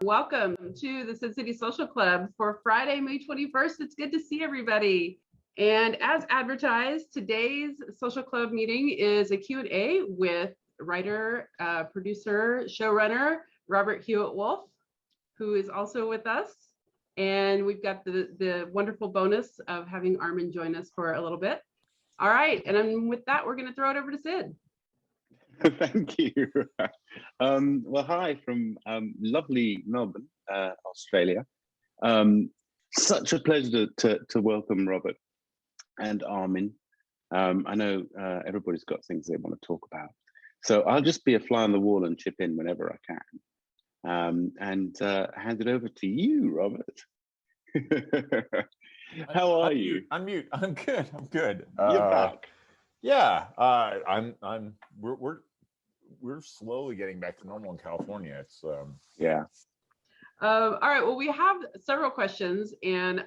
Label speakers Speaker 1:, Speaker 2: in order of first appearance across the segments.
Speaker 1: Welcome to the Sid City Social Club for Friday, May 21st. It's good to see everybody. And as advertised, today's social club meeting is a Q&A with writer, producer, showrunner, Robert Hewitt Wolfe, who is also with us. And we've got the wonderful bonus of having Armin join us for a little bit. All right, and with that, we're going to throw it over to Sid.
Speaker 2: Thank you. Well, hi from lovely Melbourne, Australia. Such a pleasure to welcome Robert and Armin. I know everybody's got things they want to talk about, so I'll just be a fly on the wall and chip in whenever I can. And hand it over to you, Robert. How are you?
Speaker 3: Unmute. I'm good. I'm good.
Speaker 2: You're back.
Speaker 3: Yeah, we're slowly getting back to normal in California. It's
Speaker 2: yeah.
Speaker 1: All right. Well, we have several questions and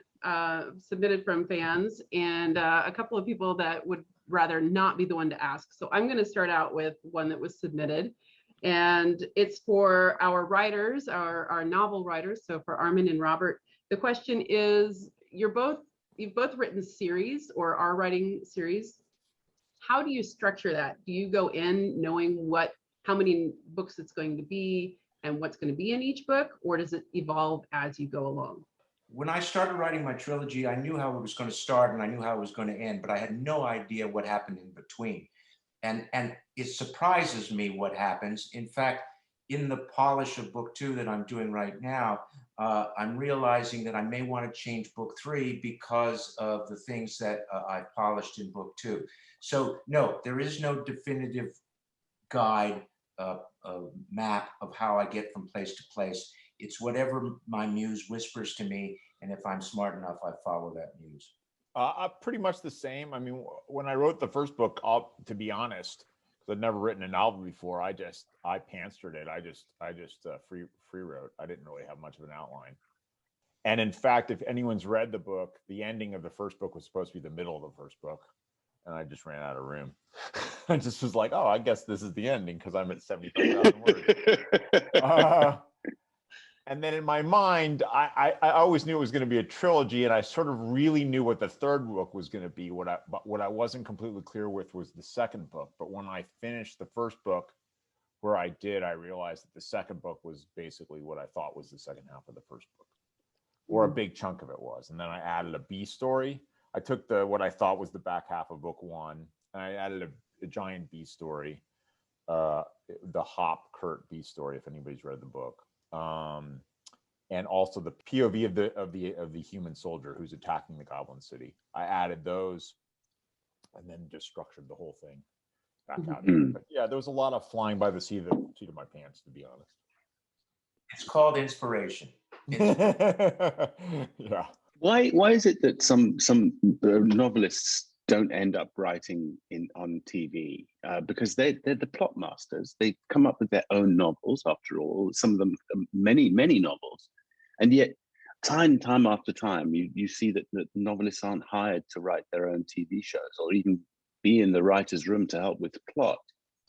Speaker 1: submitted from fans, and a couple of people that would rather not be the one to ask. So I'm going to start out with one that was submitted, and it's for our writers, our novel writers. So for Armin and Robert, the question is: you've both written series or are writing series. How do you structure that? Do you go in knowing how many books it's going to be and what's going to be in each book, or does it evolve as you go along?
Speaker 4: When I started writing my trilogy, I knew how it was going to start and I knew how it was going to end, but I had no idea what happened in between. And it surprises me what happens. In fact, in the polish of book 2 that I'm doing right now, I'm realizing that I may want to change book 3 because of the things that I polished in book 2. So no, there is no definitive guide, map of how I get from place to place. It's whatever my muse whispers to me, and if I'm smart enough, I follow that muse.
Speaker 3: pretty much the same. I mean, when I wrote the first book, to be honest, because I'd never written a novel before, I pantstered it. I just free wrote. I didn't really have much of an outline. And in fact, if anyone's read the book, the ending of the first book was supposed to be the middle of the first book. And I just ran out of room. I just was like, oh, I guess this is the ending because I'm at 75,000 words. And then in my mind, I always knew it was going to be a trilogy, and I sort of really knew what the third book was going to be. But what I wasn't completely clear with was the second book. But when I finished the first book, I realized that the second book was basically what I thought was the second half of the first book, or a big chunk of it was. And then I added a B story. I took what I thought was the back half of book 1, and I added a giant B story, the Hop Kurt B story, if anybody's read the book, and also the POV of the human soldier who's attacking the Goblin City. I added those, and then just structured the whole thing back out. But yeah, there was a lot of flying by the seat of my pants, to be honest.
Speaker 4: It's called inspiration.
Speaker 3: Yeah.
Speaker 2: Why is it that some novelists don't end up writing on TV? Because they're the plot masters. They come up with their own novels, after all. Some of them, many novels, and yet time after time, you see that novelists aren't hired to write their own TV shows or even be in the writer's room to help with the plot.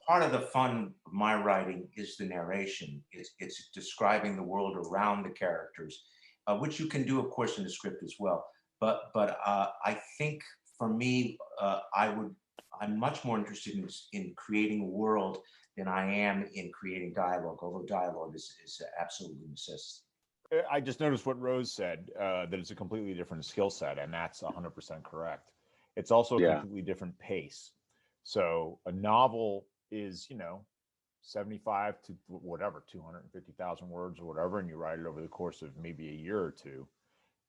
Speaker 4: Part of the fun of my writing is the narration. It's describing the world around the characters. Which you can do, of course, in the script as well. But I think for me, I'm much more interested in creating a world than I am in creating dialogue, although dialogue is absolutely necessary.
Speaker 3: I just noticed what Rose said, that it's a completely different skill set, and that's 100% correct. It's also a completely different pace. So a novel is, 75 to whatever, 250,000 words or whatever, and you write it over the course of maybe a year or two.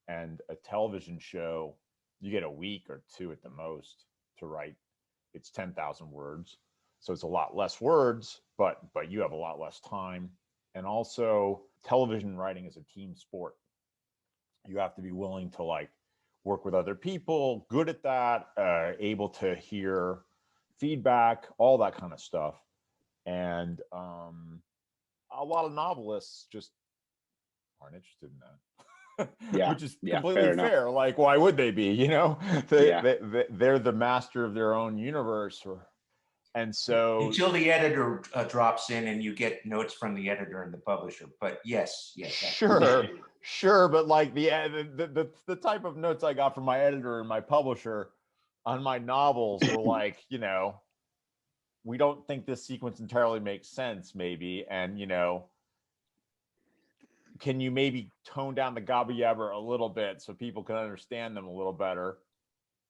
Speaker 3: And a television show, you get a week or 2 at the most to write. It's 10,000 words. So it's a lot less words, but you have a lot less time. And also television writing is a team sport. You have to be willing to work with other people, good at that, able to hear feedback, all that kind of stuff. And a lot of novelists just aren't interested in that, which is completely fair. Like, why would they be? They're the master of their own universe. And so
Speaker 4: until the editor drops in and you get notes from the editor and the publisher. But yes,
Speaker 3: sure, but like the type of notes I got from my editor and my publisher on my novels were like, you know, we don't think this sequence entirely makes sense, maybe, and you know, can you maybe tone down the gabba yabba a little bit so people can understand them a little better?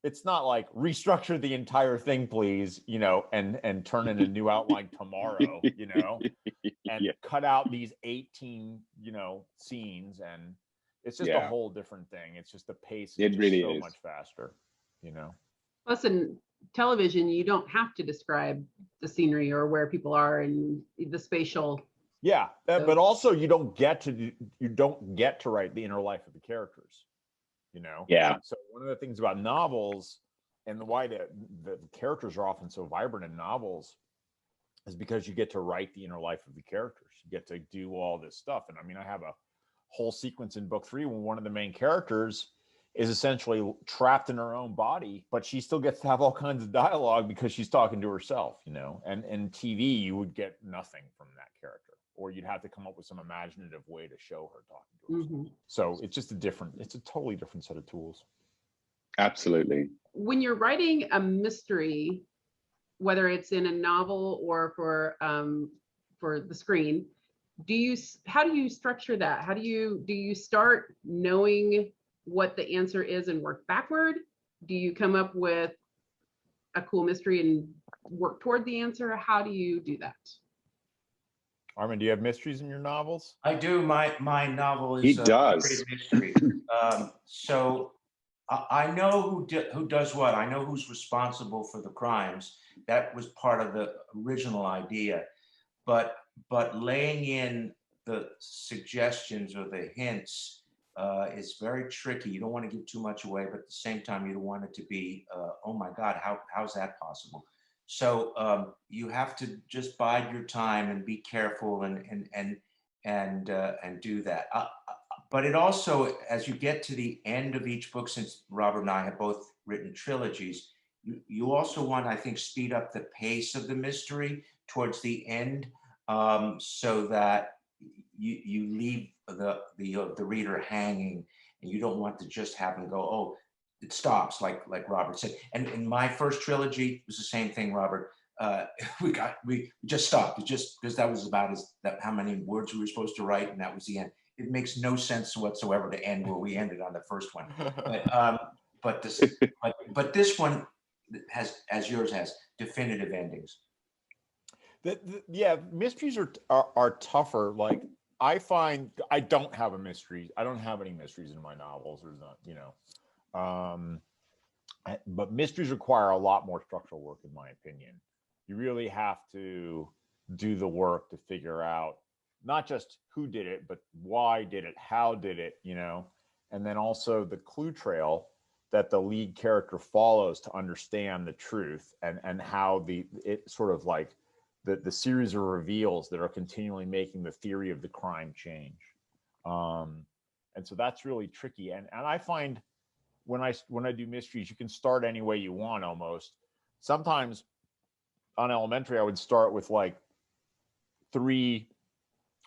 Speaker 3: It's not like restructure the entire thing, please, you know, and turn in a new outline tomorrow, you know, and cut out these 18, you know, scenes, and it's just a whole different thing. It's just the pace is just so much faster, you know.
Speaker 1: Plus, in television, you don't have to describe the scenery or where people are and the spatial.
Speaker 3: Yeah, but also you don't get to write the inner life of the characters. You know, so one of the things about novels and why the characters are often so vibrant in novels is because you get to write the inner life of the characters. You get to do all this stuff. And I mean, I have a whole sequence in book 3 when one of the main characters is essentially trapped in her own body, but she still gets to have all kinds of dialogue because she's talking to herself, you know. And in TV, you would get nothing from that character, or you'd have to come up with some imaginative way to show her talking to herself. So it's just it's a totally different set of tools.
Speaker 2: Absolutely.
Speaker 1: When you're writing a mystery, whether it's in a novel or for the screen, how do you structure that? How do you start knowing what the answer is and work backward? Do you come up with a cool mystery and work toward the answer? How do you do that?
Speaker 3: Armin, do you have mysteries in your novels?
Speaker 4: I do. My novel is a mystery. So I know who does what. I know who's responsible for the crimes. That was part of the original idea. But laying in the suggestions or the hints is very tricky. You don't want to give too much away, but at the same time, you don't want it to be, oh my God, how's that possible? So you have to just bide your time and be careful and do that. But it also, as you get to the end of each book, since Robert and I have both written trilogies, you also want, I think, speed up the pace of the mystery towards the end, so that you leave the reader hanging, and you don't want to just have them go, oh, it stops, like Robert said. And in my first trilogy, it was the same thing, Robert. We just stopped. It just because that was about how many words we were supposed to write, and that was the end. It makes no sense whatsoever to end where we ended on the first one. But this one has, as yours has, definitive endings.
Speaker 3: Yeah, mysteries are tougher. Like, I find I don't have a mystery. I don't have any mysteries in my novels. There's not, you know. But mysteries require a lot more structural work, in my opinion. You really have to do the work to figure out not just who did it, but why did it, how did it, you know, and then also the clue trail that the lead character follows to understand the truth, and how it sort of like the series of reveals that are continually making the theory of the crime change. And so that's really tricky. And I find when I do mysteries, you can start any way you want almost. Sometimes on elementary, I would start with like 3,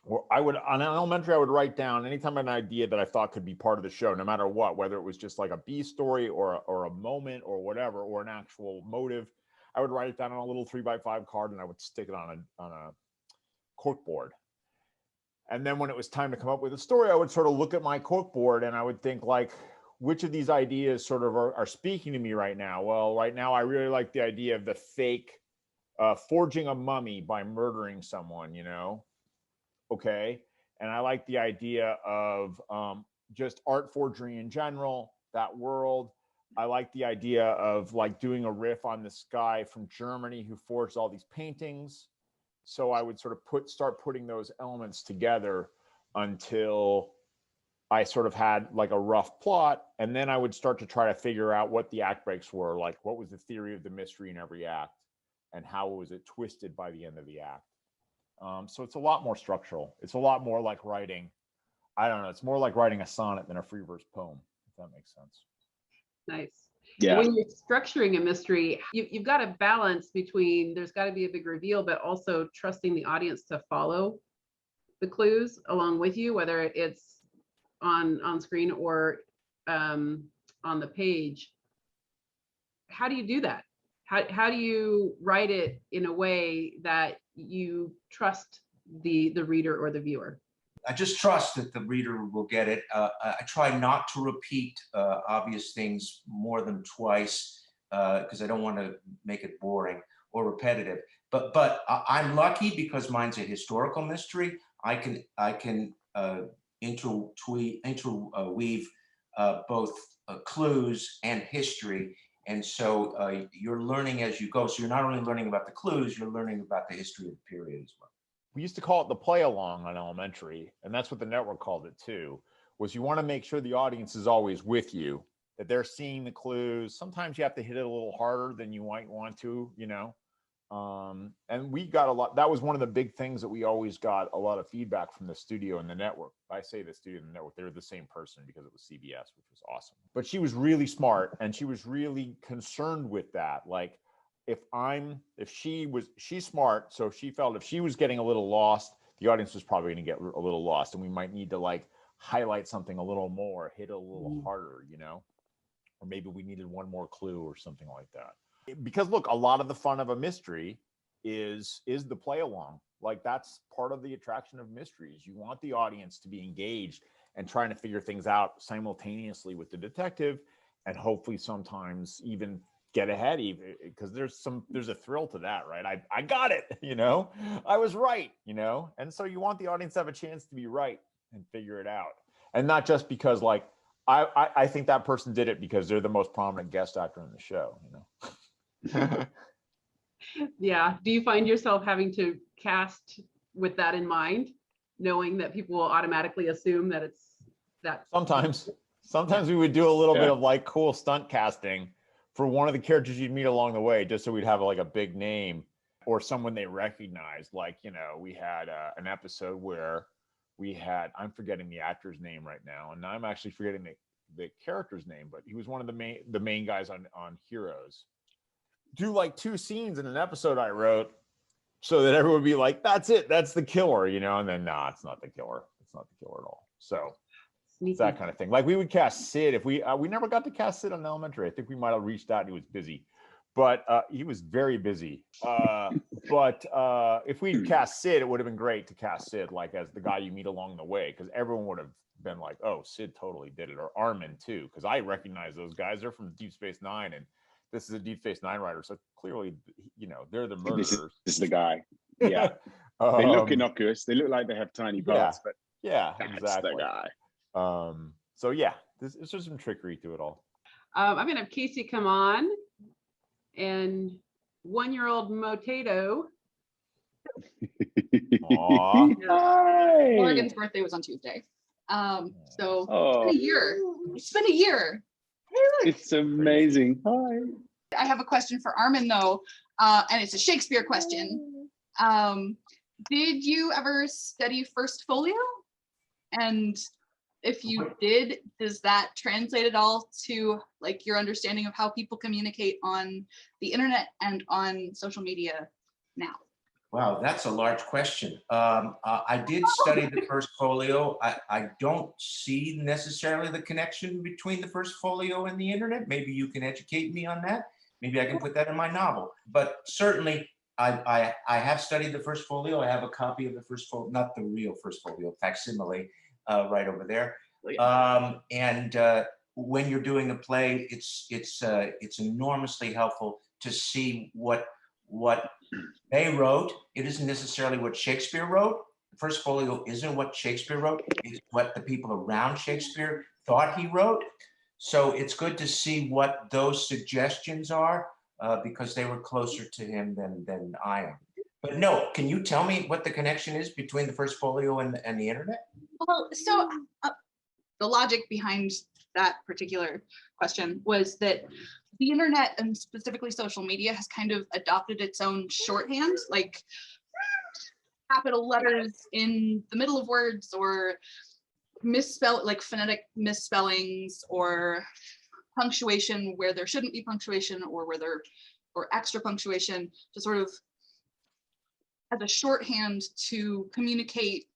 Speaker 3: or on elementary, I would write down anytime an idea that I thought could be part of the show, no matter what, whether it was just like a B story or a moment or whatever, or an actual motive. I would write it down on a little 3x5 card, and I would stick it on a cork board. And then when it was time to come up with a story, I would sort of look at my cork board and I would think, like, which of these ideas sort of are speaking to me right now? Well, right now I really like the idea of the fake forging a mummy by murdering someone, you know? Okay. And I like the idea of just art forgery in general, that world. I like the idea of like doing a riff on this guy from Germany who forged all these paintings. So I would sort of start putting those elements together until I sort of had like a rough plot. And then I would start to try to figure out what the act breaks were, like what was the theory of the mystery in every act, and how was it twisted by the end of the act. So it's a lot more structural. It's a lot more like writing, I don't know, it's more like writing a sonnet than a free verse poem, if that makes sense.
Speaker 1: Nice.
Speaker 2: Yeah.
Speaker 1: When you're structuring a mystery, you've got to balance between there's got to be a big reveal, but also trusting the audience to follow the clues along with you, whether it's on screen or on the page. How do you do that? How do you write it in a way that you trust the reader or the viewer?
Speaker 4: I just trust that the reader will get it. I try not to repeat obvious things more than twice because I don't want to make it boring or repetitive. But I'm lucky because mine's a historical mystery. I can interweave both clues and history. And so you're learning as you go. So you're not only learning about the clues, you're learning about the history of the period as well.
Speaker 3: We used to call it the play along on elementary, and that's what the network called it too, was you want to make sure the audience is always with you, that they're seeing the clues. Sometimes you have to hit it a little harder than you might want to, you know. And we got a lot. That was one of the big things that we always got a lot of feedback from the studio and the network. I say the studio and the network, they were the same person because it was CBS, which was awesome. But she was really smart, and she was really concerned with that. Like, she's smart, so she felt if she was getting a little lost, the audience was probably going to get a little lost, and we might need to like highlight something a little more, hit it a little harder, you know, or maybe we needed one more clue or something like that. Because look, a lot of the fun of a mystery is the play along. Like, that's part of the attraction of mysteries. You want the audience to be engaged and trying to figure things out simultaneously with the detective, and hopefully sometimes even get ahead, even because there's a thrill to that, right? I got it, you know, I was right, you know. And so you want the audience to have a chance to be right and figure it out, and not just because like I think that person did it because they're the most prominent guest actor in the show, you know.
Speaker 1: Yeah. Do you find yourself having to cast with that in mind, knowing that people will automatically assume that it's that?
Speaker 3: Sometimes we would do a little bit of like cool stunt casting for one of the characters you'd meet along the way, just so we'd have like a big name or someone they recognized. Like, you know, we had an episode where we had, I'm forgetting the actor's name right now, and I'm actually forgetting the character's name, but he was one of the main guys on Heroes. Do like 2 scenes in an episode I wrote so that everyone would be like, that's it, that's the killer, you know, and then nah, it's not the killer. It's not the killer at all. So it's that kind of thing. Like, we would cast Sid if we never got to cast Sid on elementary. I think we might have reached out and he was busy, but he was very busy. But if we'd cast Sid, it would have been great to cast Sid like as the guy you meet along the way, because everyone would have been like, oh, Sid totally did it. Or Armin too, because I recognize those guys. They're from Deep Space Nine, and this is a Deep Space Nine writer, so clearly, you know, they're the murderers.
Speaker 2: This is the guy. Yeah. They look innocuous. They look like they have tiny parts, but that's
Speaker 3: exactly
Speaker 2: the guy.
Speaker 3: So yeah, there's just some trickery to it all.
Speaker 1: I'm gonna have Casey come on, and 1-year-old Motato.
Speaker 2: Hi.
Speaker 5: Morgan's birthday was on Tuesday. So it's been a year. It's been a year.
Speaker 2: It's amazing. Hi.
Speaker 5: I have a question for Armin though, and it's a Shakespeare question. Did you ever study first folio? And if you did, does that translate at all to like your understanding of how people communicate on the internet and on social media now?
Speaker 4: Wow, that's a large question. I did study the first folio. I don't see necessarily the connection between the first folio and the internet. Maybe you can educate me on that. Maybe I can put that in my novel. But certainly, I have studied the first folio. I have a copy of the first folio, not the real first folio, facsimile, right over there. And when you're doing a play, it's enormously helpful to see what they wrote. It isn't necessarily what Shakespeare wrote. The first folio isn't what Shakespeare wrote. It's what the people around Shakespeare thought he wrote. So it's good to see what those suggestions are because they were closer to him than I am. But no, can you tell me what the connection is between the first folio and the internet?
Speaker 5: Well, so the logic behind that particular question was that the internet and specifically social media has kind of adopted its own shorthand, like capital letters in the middle of words or phonetic misspellings or punctuation where there shouldn't be punctuation, or or extra punctuation, to sort of as a shorthand to communicate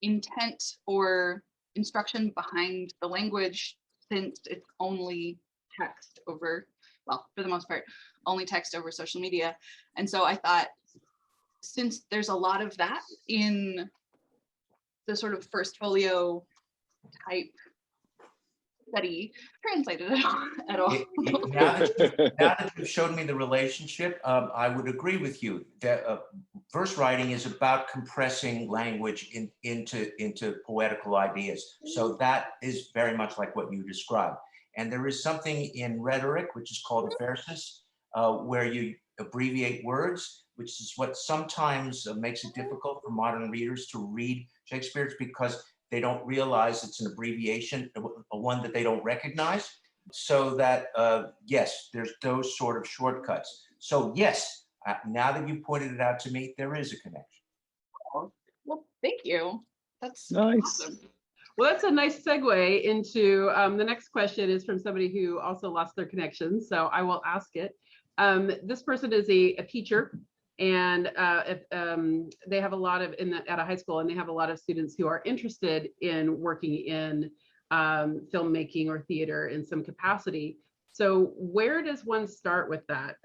Speaker 5: intent or instruction behind the language, since it's only text over, well, for the most part, only text over social media. And so I thought, since there's a lot of that in the sort of first folio type study, translated at all.
Speaker 4: Now that you've showed me the relationship, I would agree with you that verse writing is about compressing language into poetical ideas. So that is very much like what you described. And there is something in rhetoric, which is called a versus, where you abbreviate words, which is what sometimes makes it difficult for modern readers to read Shakespeare, because they don't realize it's an abbreviation, a one that they don't recognize. So that, yes, there's those sort of shortcuts. So yes, now that you pointed it out to me, there is a connection.
Speaker 5: Well, thank you. That's
Speaker 2: Nice.
Speaker 5: awesome.
Speaker 1: Well, that's a nice segue into the next question is from somebody who also lost their connection. So I will ask it. This person is a teacher, and they have a lot of at a high school, and they have a lot of students who are interested in working in filmmaking or theater in some capacity. So where does one start with that?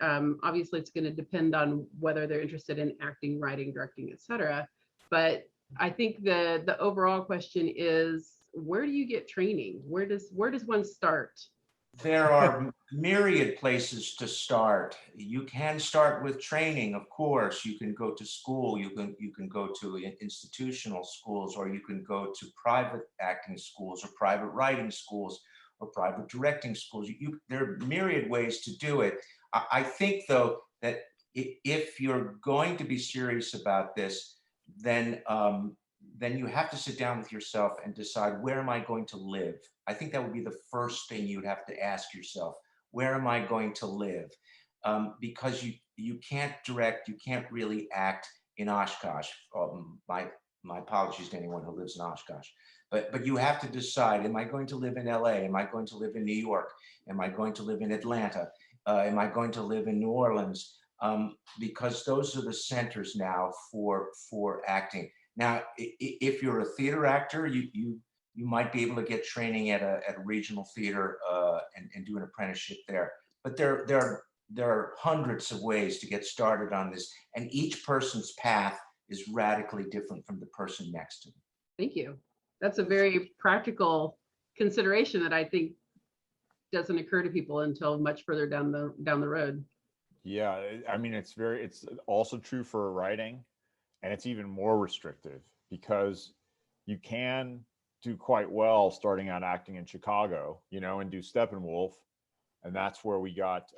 Speaker 1: Obviously, it's going to depend on whether they're interested in acting, writing, directing, etc. But I think the overall question is, where do you get training? Where does one start?
Speaker 4: There are myriad places to start. You can start with training, of course. You can go to school. You can go to institutional schools, or you can go to private acting schools, or private writing schools, or private directing schools. There are myriad ways to do it. I think, though, that if you're going to be serious about this, then you have to sit down with yourself and decide, where am I going to live? I think that would be the first thing you'd have to ask yourself. Where am I going to live? Because you can't direct, you can't really act in Oshkosh. My apologies to anyone who lives in Oshkosh. But you have to decide, am I going to live in LA? Am I going to live in New York? Am I going to live in Atlanta? Am I going to live in New Orleans? Because those are the centers now for acting. Now, if you're a theater actor, you might be able to get training at a regional theater and do an apprenticeship there. But there are hundreds of ways to get started on this, and each person's path is radically different from the person next to them.
Speaker 1: Thank you. That's a very practical consideration that I think doesn't occur to people until much further down the road.
Speaker 3: Yeah, I mean, it's also true for writing, and it's even more restrictive because you can do quite well starting out acting in Chicago, and do Steppenwolf. And that's where we got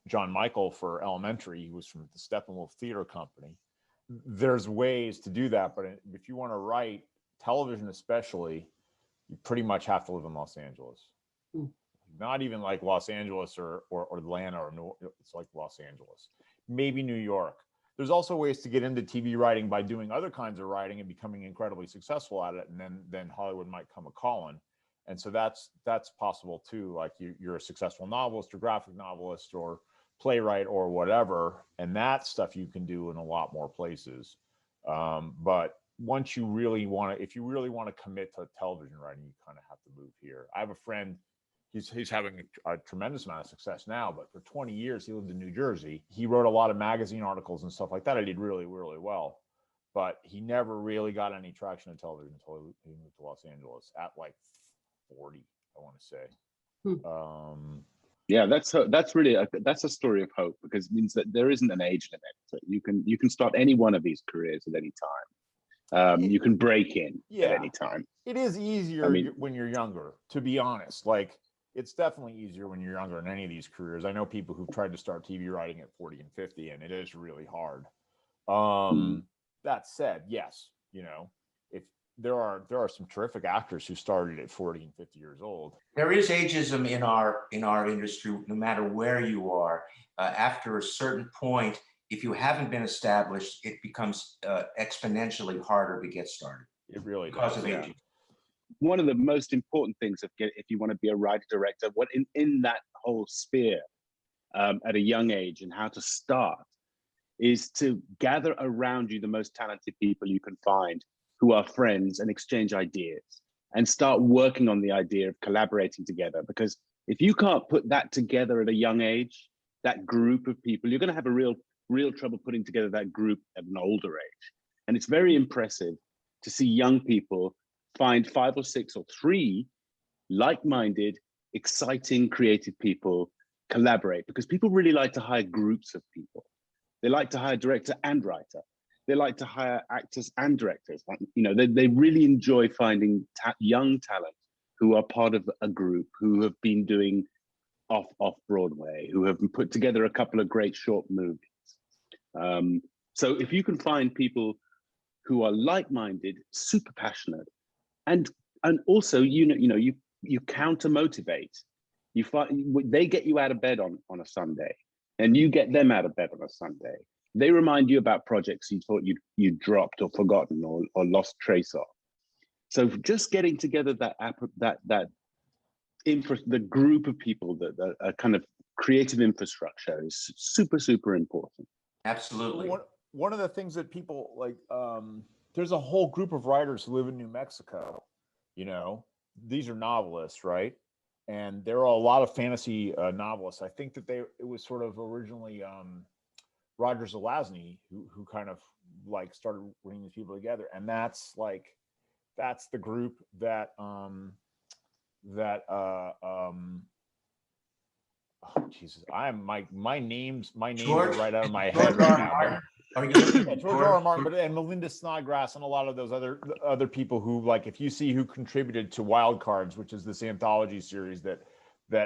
Speaker 3: John Michael for Elementary. He was from the Steppenwolf Theater Company. There's ways to do that, but if you want to write television especially, you pretty much have to live in Los Angeles. Not even like Los Angeles or Atlanta it's like Los Angeles, maybe New York. There's also ways to get into TV writing by doing other kinds of writing and becoming incredibly successful at it, and then Hollywood might come a calling. And so that's possible too. Like you're a successful novelist or graphic novelist or playwright or whatever, and that stuff you can do in a lot more places. But once if you really want to commit to television writing, you kind of have to move here. I have a friend. He's having a tremendous amount of success now, but for 20 years, he lived in New Jersey. He wrote a lot of magazine articles and stuff like that. I did really, really well, but he never really got any traction in television until he moved to Los Angeles at like 40, I want to say.
Speaker 2: Yeah, that's really that's a story of hope, because it means that there isn't an age limit. So you can start any one of these careers at any time. You can break in at any time.
Speaker 3: It is easier when you're younger, to be honest. Like, it's definitely easier when you're younger in any of these careers. I know people who've tried to start TV writing at 40 and 50, and it is really hard. That said, yes, if there are some terrific actors who started at 40 and 50 years old.
Speaker 4: There is ageism in our industry, no matter where you are. After a certain point, if you haven't been established, it becomes exponentially harder to get started.
Speaker 3: It really
Speaker 4: because
Speaker 3: does.
Speaker 4: of ageism.
Speaker 2: one of the most important things if you want to be a writer director, what in that whole sphere at a young age and how to start is to gather around you the most talented people you can find who are friends and exchange ideas and start working on the idea of collaborating together. Because if you can't put that together at a young age, that group of people, you're going to have a real trouble putting together that group at an older age. And it's very impressive to see young people find 5 or 6 or 3 like-minded, exciting, creative people collaborate, because people really like to hire groups of people. They like to hire director and writer. They like to hire actors and directors. You know, they really enjoy finding young talent who are part of a group, who have been doing off Broadway, who have put together a couple of great short movies. So if you can find people who are like-minded, super passionate, and also you counter motivate. You find they get you out of bed on a Sunday, and you get them out of bed on a Sunday. They remind you about projects you thought you'd dropped or forgotten or lost trace of. So just getting together the group of people, that a kind of creative infrastructure is super important.
Speaker 4: Absolutely.
Speaker 3: One of the things that people like, there's a whole group of writers who live in New Mexico. You know, these are novelists, right? And there are a lot of fantasy novelists. I think that it was sort of originally Roger Zelazny who kind of like started bringing these people together, and that's the group that oh Jesus, my names are right out of my head right now.
Speaker 4: Are you looking at
Speaker 3: George R. R. Martin, and Melinda Snodgrass, and a lot of those other people who, like, if you see who contributed to Wild Cards, which is this anthology series that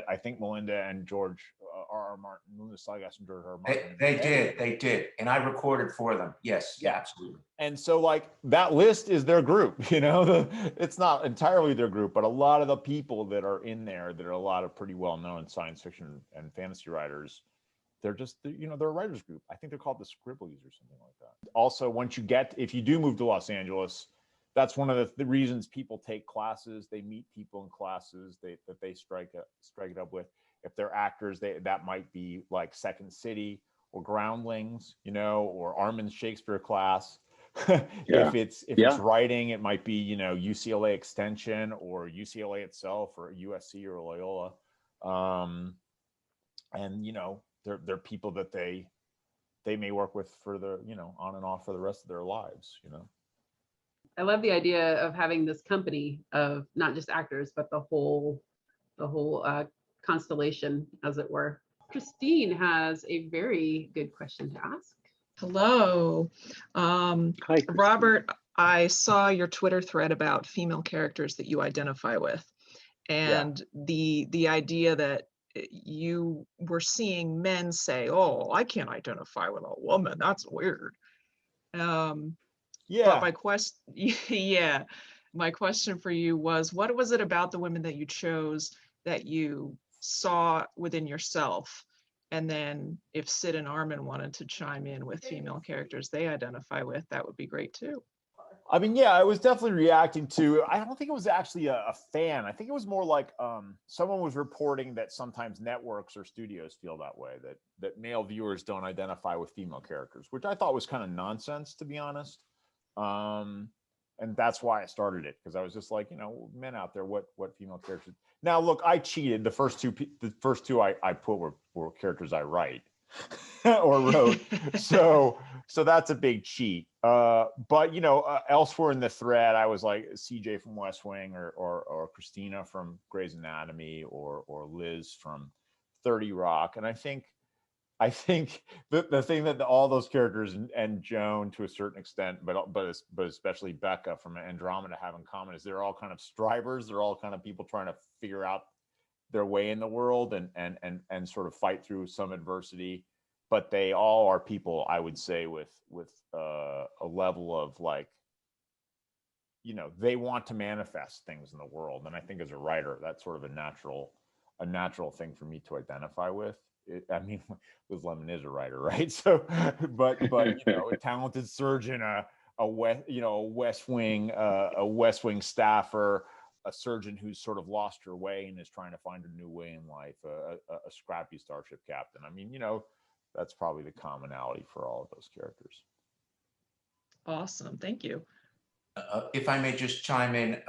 Speaker 3: I think Melinda and George R. R. Martin, Melinda Snodgrass and George R. R. Martin.
Speaker 4: They did, and I recorded for them. Yes, yeah, absolutely.
Speaker 3: And so, like, that list is their group. You know, it's not entirely their group, but a lot of the people that are in there that are a lot of pretty well-known science fiction and fantasy writers. They're a writers group. I think they're called the Scribblies or something like that. Also, if you do move to Los Angeles, that's one of the reasons people take classes. They meet people in classes that they strike it up with. If they're actors, that might be like Second City or Groundlings, or Armin's Shakespeare class.
Speaker 2: Yeah.
Speaker 3: If it's writing, it might be, UCLA Extension or UCLA itself or USC or Loyola. And they're people that they may work with for the on and off for the rest of their lives.
Speaker 1: I love the idea of having this company of not just actors, but the whole constellation, as it were. Christine has a very good question to ask.
Speaker 6: Hello.
Speaker 2: Hi, Christine.
Speaker 6: Robert, I saw your Twitter thread about female characters that you identify with, and the idea that you were seeing men say, "Oh, I can't identify with a woman. That's weird." But my question for you was, what was it about the women that you chose that you saw within yourself? And then if Sid and Armin wanted to chime in with female characters they identify with, that would be great too.
Speaker 3: I mean, yeah, I was definitely reacting to, I don't think it was actually a fan. I think it was more like someone was reporting that sometimes networks or studios feel that way, that male viewers don't identify with female characters, which I thought was kind of nonsense, to be honest. And that's why I started it, because I was just like, men out there, what female characters? Now, look, I cheated. The first two I put were characters I write or wrote. So that's a big cheat. But elsewhere in the thread, I was like CJ from West Wing, or Christina from Grey's Anatomy, or Liz from 30 Rock. And I think the thing that all those characters and Joan to a certain extent, but especially Becca from Andromeda have in common is they're all kind of strivers. They're all kind of people trying to figure out their way in the world and sort of fight through some adversity. But they all are people, I would say, with a level of like, they want to manifest things in the world. And I think as a writer, that's sort of a natural thing for me to identify with. Liz Lemon is a writer, right? So, but a talented surgeon, a West Wing staffer, a surgeon who's sort of lost her way and is trying to find a new way in life, a scrappy starship captain. I mean, that's probably the commonality for all of those characters.
Speaker 6: Awesome. Thank you.
Speaker 4: If I may just chime in,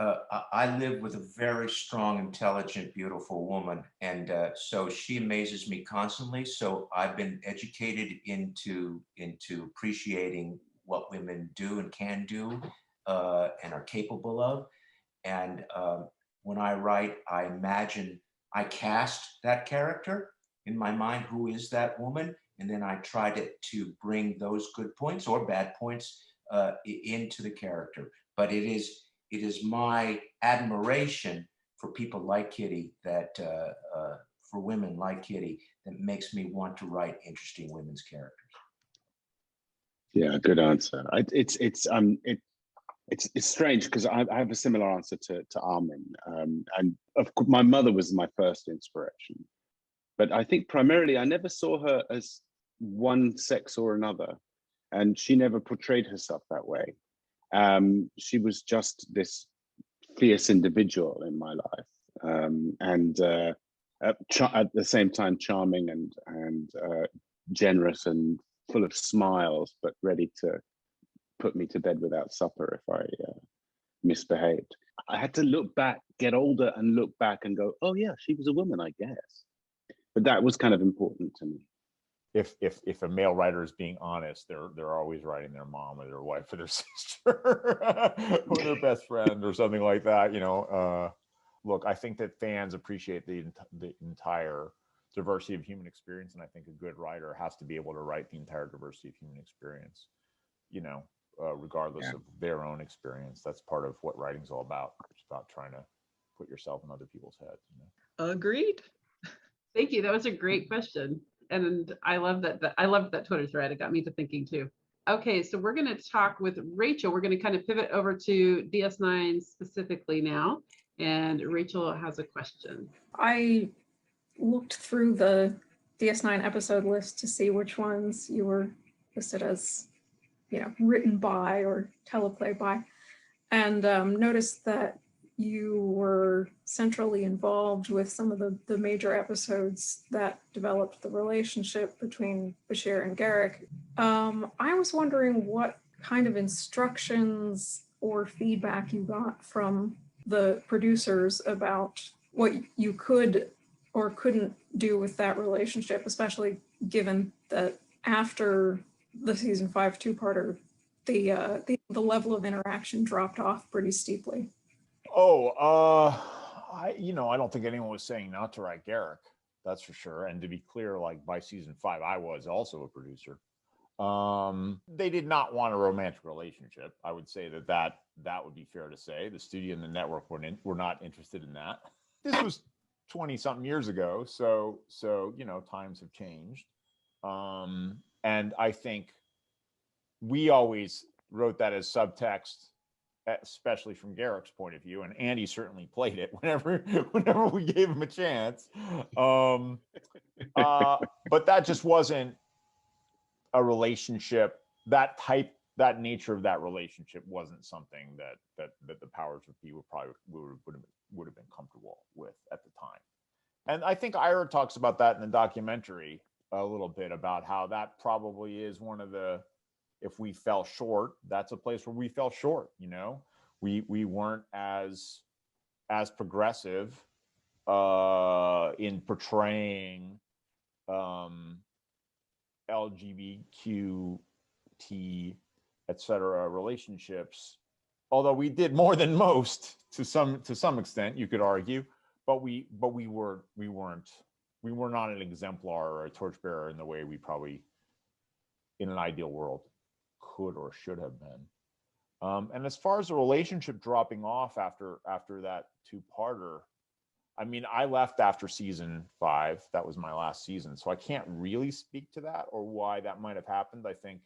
Speaker 4: I live with a very strong, intelligent, beautiful woman. And so she amazes me constantly. So I've been educated into appreciating what women do and can do and are capable of. And when I write, I cast that character in my mind, who is that woman? And then I try to bring those good points or bad points into the character. But it is my admiration for people like Kitty for women like Kitty, that makes me want to write interesting women's characters.
Speaker 2: Yeah, good answer. It's strange because I have a similar answer to Armin, and of course my mother was my first inspiration, but I think primarily I never saw her as one sex or another, and she never portrayed herself that way. She was just this fierce individual in my life, and at the same time charming and generous and full of smiles, but ready to put me to bed without supper if I misbehaved. I had to get older and look back and go, oh yeah, she was a woman, I guess. But that was kind of important to me.
Speaker 3: If a male writer is being honest, they're always writing their mom or their wife or their sister or their best friend or something like that. Look, I think that fans appreciate the entire diversity of human experience, and I think a good writer has to be able to write the entire diversity of human experience. Regardless of their own experience. That's part of what writing's all about. It's about trying to put yourself in other people's heads.
Speaker 6: Agreed.
Speaker 1: Thank you. That was a great question. And I love that Twitter thread. It got me to thinking too. Okay, so we're going to talk with Rachel. We're going to kind of pivot over to DS9 specifically now. And Rachel has a question.
Speaker 7: I looked through the DS9 episode list to see which ones you were listed as, written by or teleplay by, and noticed that you were centrally involved with some of the major episodes that developed the relationship between Bashir and Garrick. I was wondering what kind of instructions or feedback you got from the producers about what you could or couldn't do with that relationship, especially given that after the season 5 two-parter, the level of interaction dropped off pretty steeply.
Speaker 3: I don't think anyone was saying not to write Garrick, that's for sure. And to be clear, like by season 5, I was also a producer. They did not want a romantic relationship. I would say that would be fair to say. The studio and the network were not interested in that. This was 20-something years ago, so times have changed. And I think we always wrote that as subtext, especially from Garrick's point of view, and Andy certainly played it whenever we gave him a chance. But that just wasn't a relationship. That nature of that relationship wasn't something that the powers that be would have been comfortable with at the time. And I think Ira talks about that in the documentary a little bit, about how that probably is one of the, if we fell short, that's a place where we fell short. We weren't as progressive in portraying LGBTQ, etc. relationships, although we did more than most to some extent, you could argue, but we were not an exemplar or a torchbearer in the way we probably in an ideal world could or should have been. And as far as the relationship dropping off after that two-parter, I mean, I left after season 5. That was my last season, so I can't really speak to that or why that might have happened. I think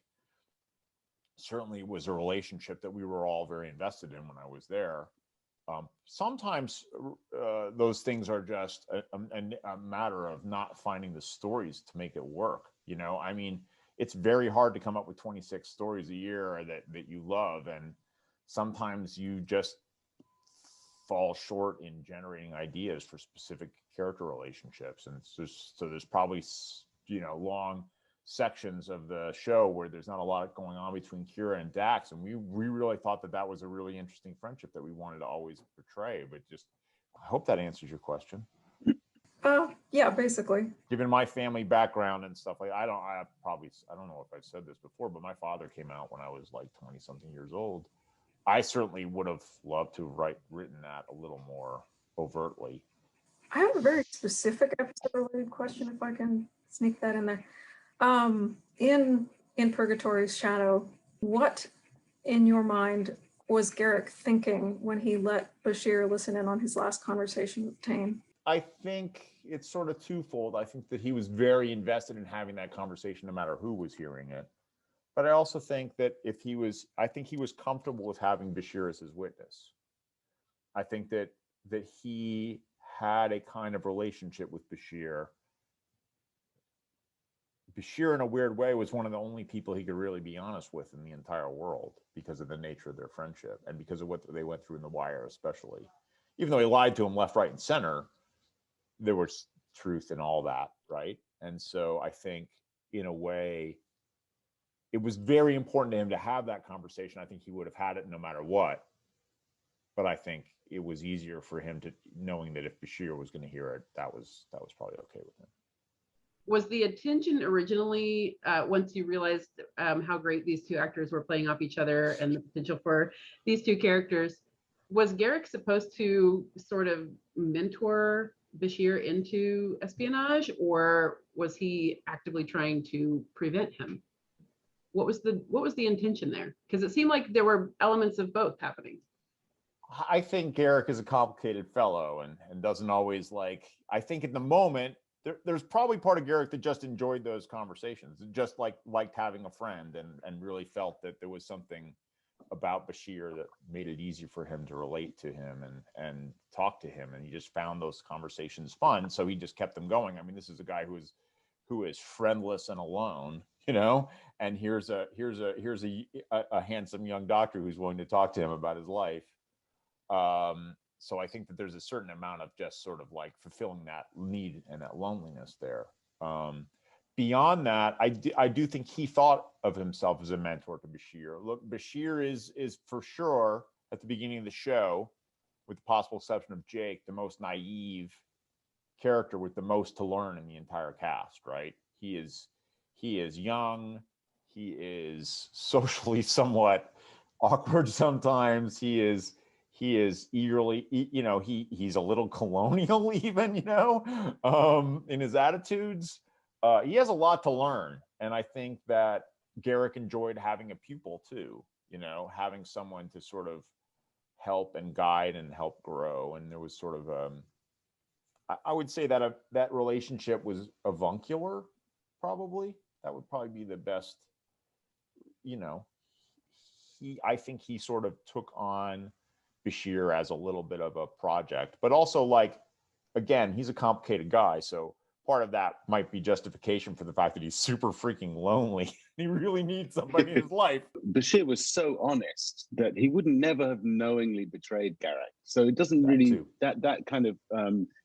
Speaker 3: certainly it was a relationship that we were all very invested in when I was there. Sometimes those things are just a matter of not finding the stories to make it work. I mean, it's very hard to come up with 26 stories a year that you love, and sometimes you just fall short in generating ideas for specific character relationships. And so there's probably, long sections of the show where there's not a lot going on between Kira and Dax. And we really thought that was a really interesting friendship that we wanted to always portray. But I hope that answers your question.
Speaker 7: Yeah, basically.
Speaker 3: Given my family background and stuff, like I don't know if I've said this before, but my father came out when I was like 20 something years old. I certainly would have loved to have written that a little more overtly.
Speaker 7: I have a very specific episode-related question, if I can sneak that in there. In Purgatory's Shadow, what in your mind was Garrick thinking when he let Bashir listen in on his last conversation with Tane?
Speaker 3: I think it's sort of twofold. I think that he was very invested in having that conversation no matter who was hearing it. But I also think that I think he was comfortable with having Bashir as his witness. I think that he had a kind of relationship with Bashir. Bashir, in a weird way, was one of the only people he could really be honest with in the entire world because of the nature of their friendship and because of what they went through in The Wire, especially. Even though he lied to him left, right, and center, there was truth in all that, right? And so I think, in a way, it was very important to him to have that conversation. I think he would have had it no matter what. But I think it was easier for him to, knowing that if Bashir was going to hear it, that was probably okay with him.
Speaker 1: Was the intention originally, once you realized how great these two actors were playing off each other and the potential for these two characters, was Garrick supposed to sort of mentor Bashir into espionage, or was he actively trying to prevent him? What was the intention there? Because it seemed like there were elements of both happening.
Speaker 3: I think Garrick is a complicated fellow and doesn't always I think in the moment, there's probably part of Garrick that just enjoyed those conversations, just liked having a friend and really felt that there was something about Bashir that made it easier for him to relate to him and talk to him. And he just found those conversations fun. So he just kept them going. I mean, this is a guy who is friendless and alone, and here's a handsome young doctor who's willing to talk to him about his life. So I think that there's a certain amount of just sort of fulfilling that need and that loneliness there. Beyond that, I do think he thought of himself as a mentor to Bashir. Look, Bashir is for sure at the beginning of the show, with the possible exception of Jake, the most naive character with the most to learn in the entire cast, right? He is young. He is socially somewhat awkward sometimes. He is eagerly, he's a little colonial even, in his attitudes. He has a lot to learn. And I think that Garrick enjoyed having a pupil too, having someone to sort of help and guide and help grow. And there was sort of, I would say that that relationship was avuncular, probably. That would probably be the best, I think he sort of took on Bashir as a little bit of a project, but also again, he's a complicated guy. So part of that might be justification for the fact that he's super freaking lonely. He really needs somebody in his life.
Speaker 2: Bashir was so honest that he would never have knowingly betrayed Garrick. So it doesn't really, that kind of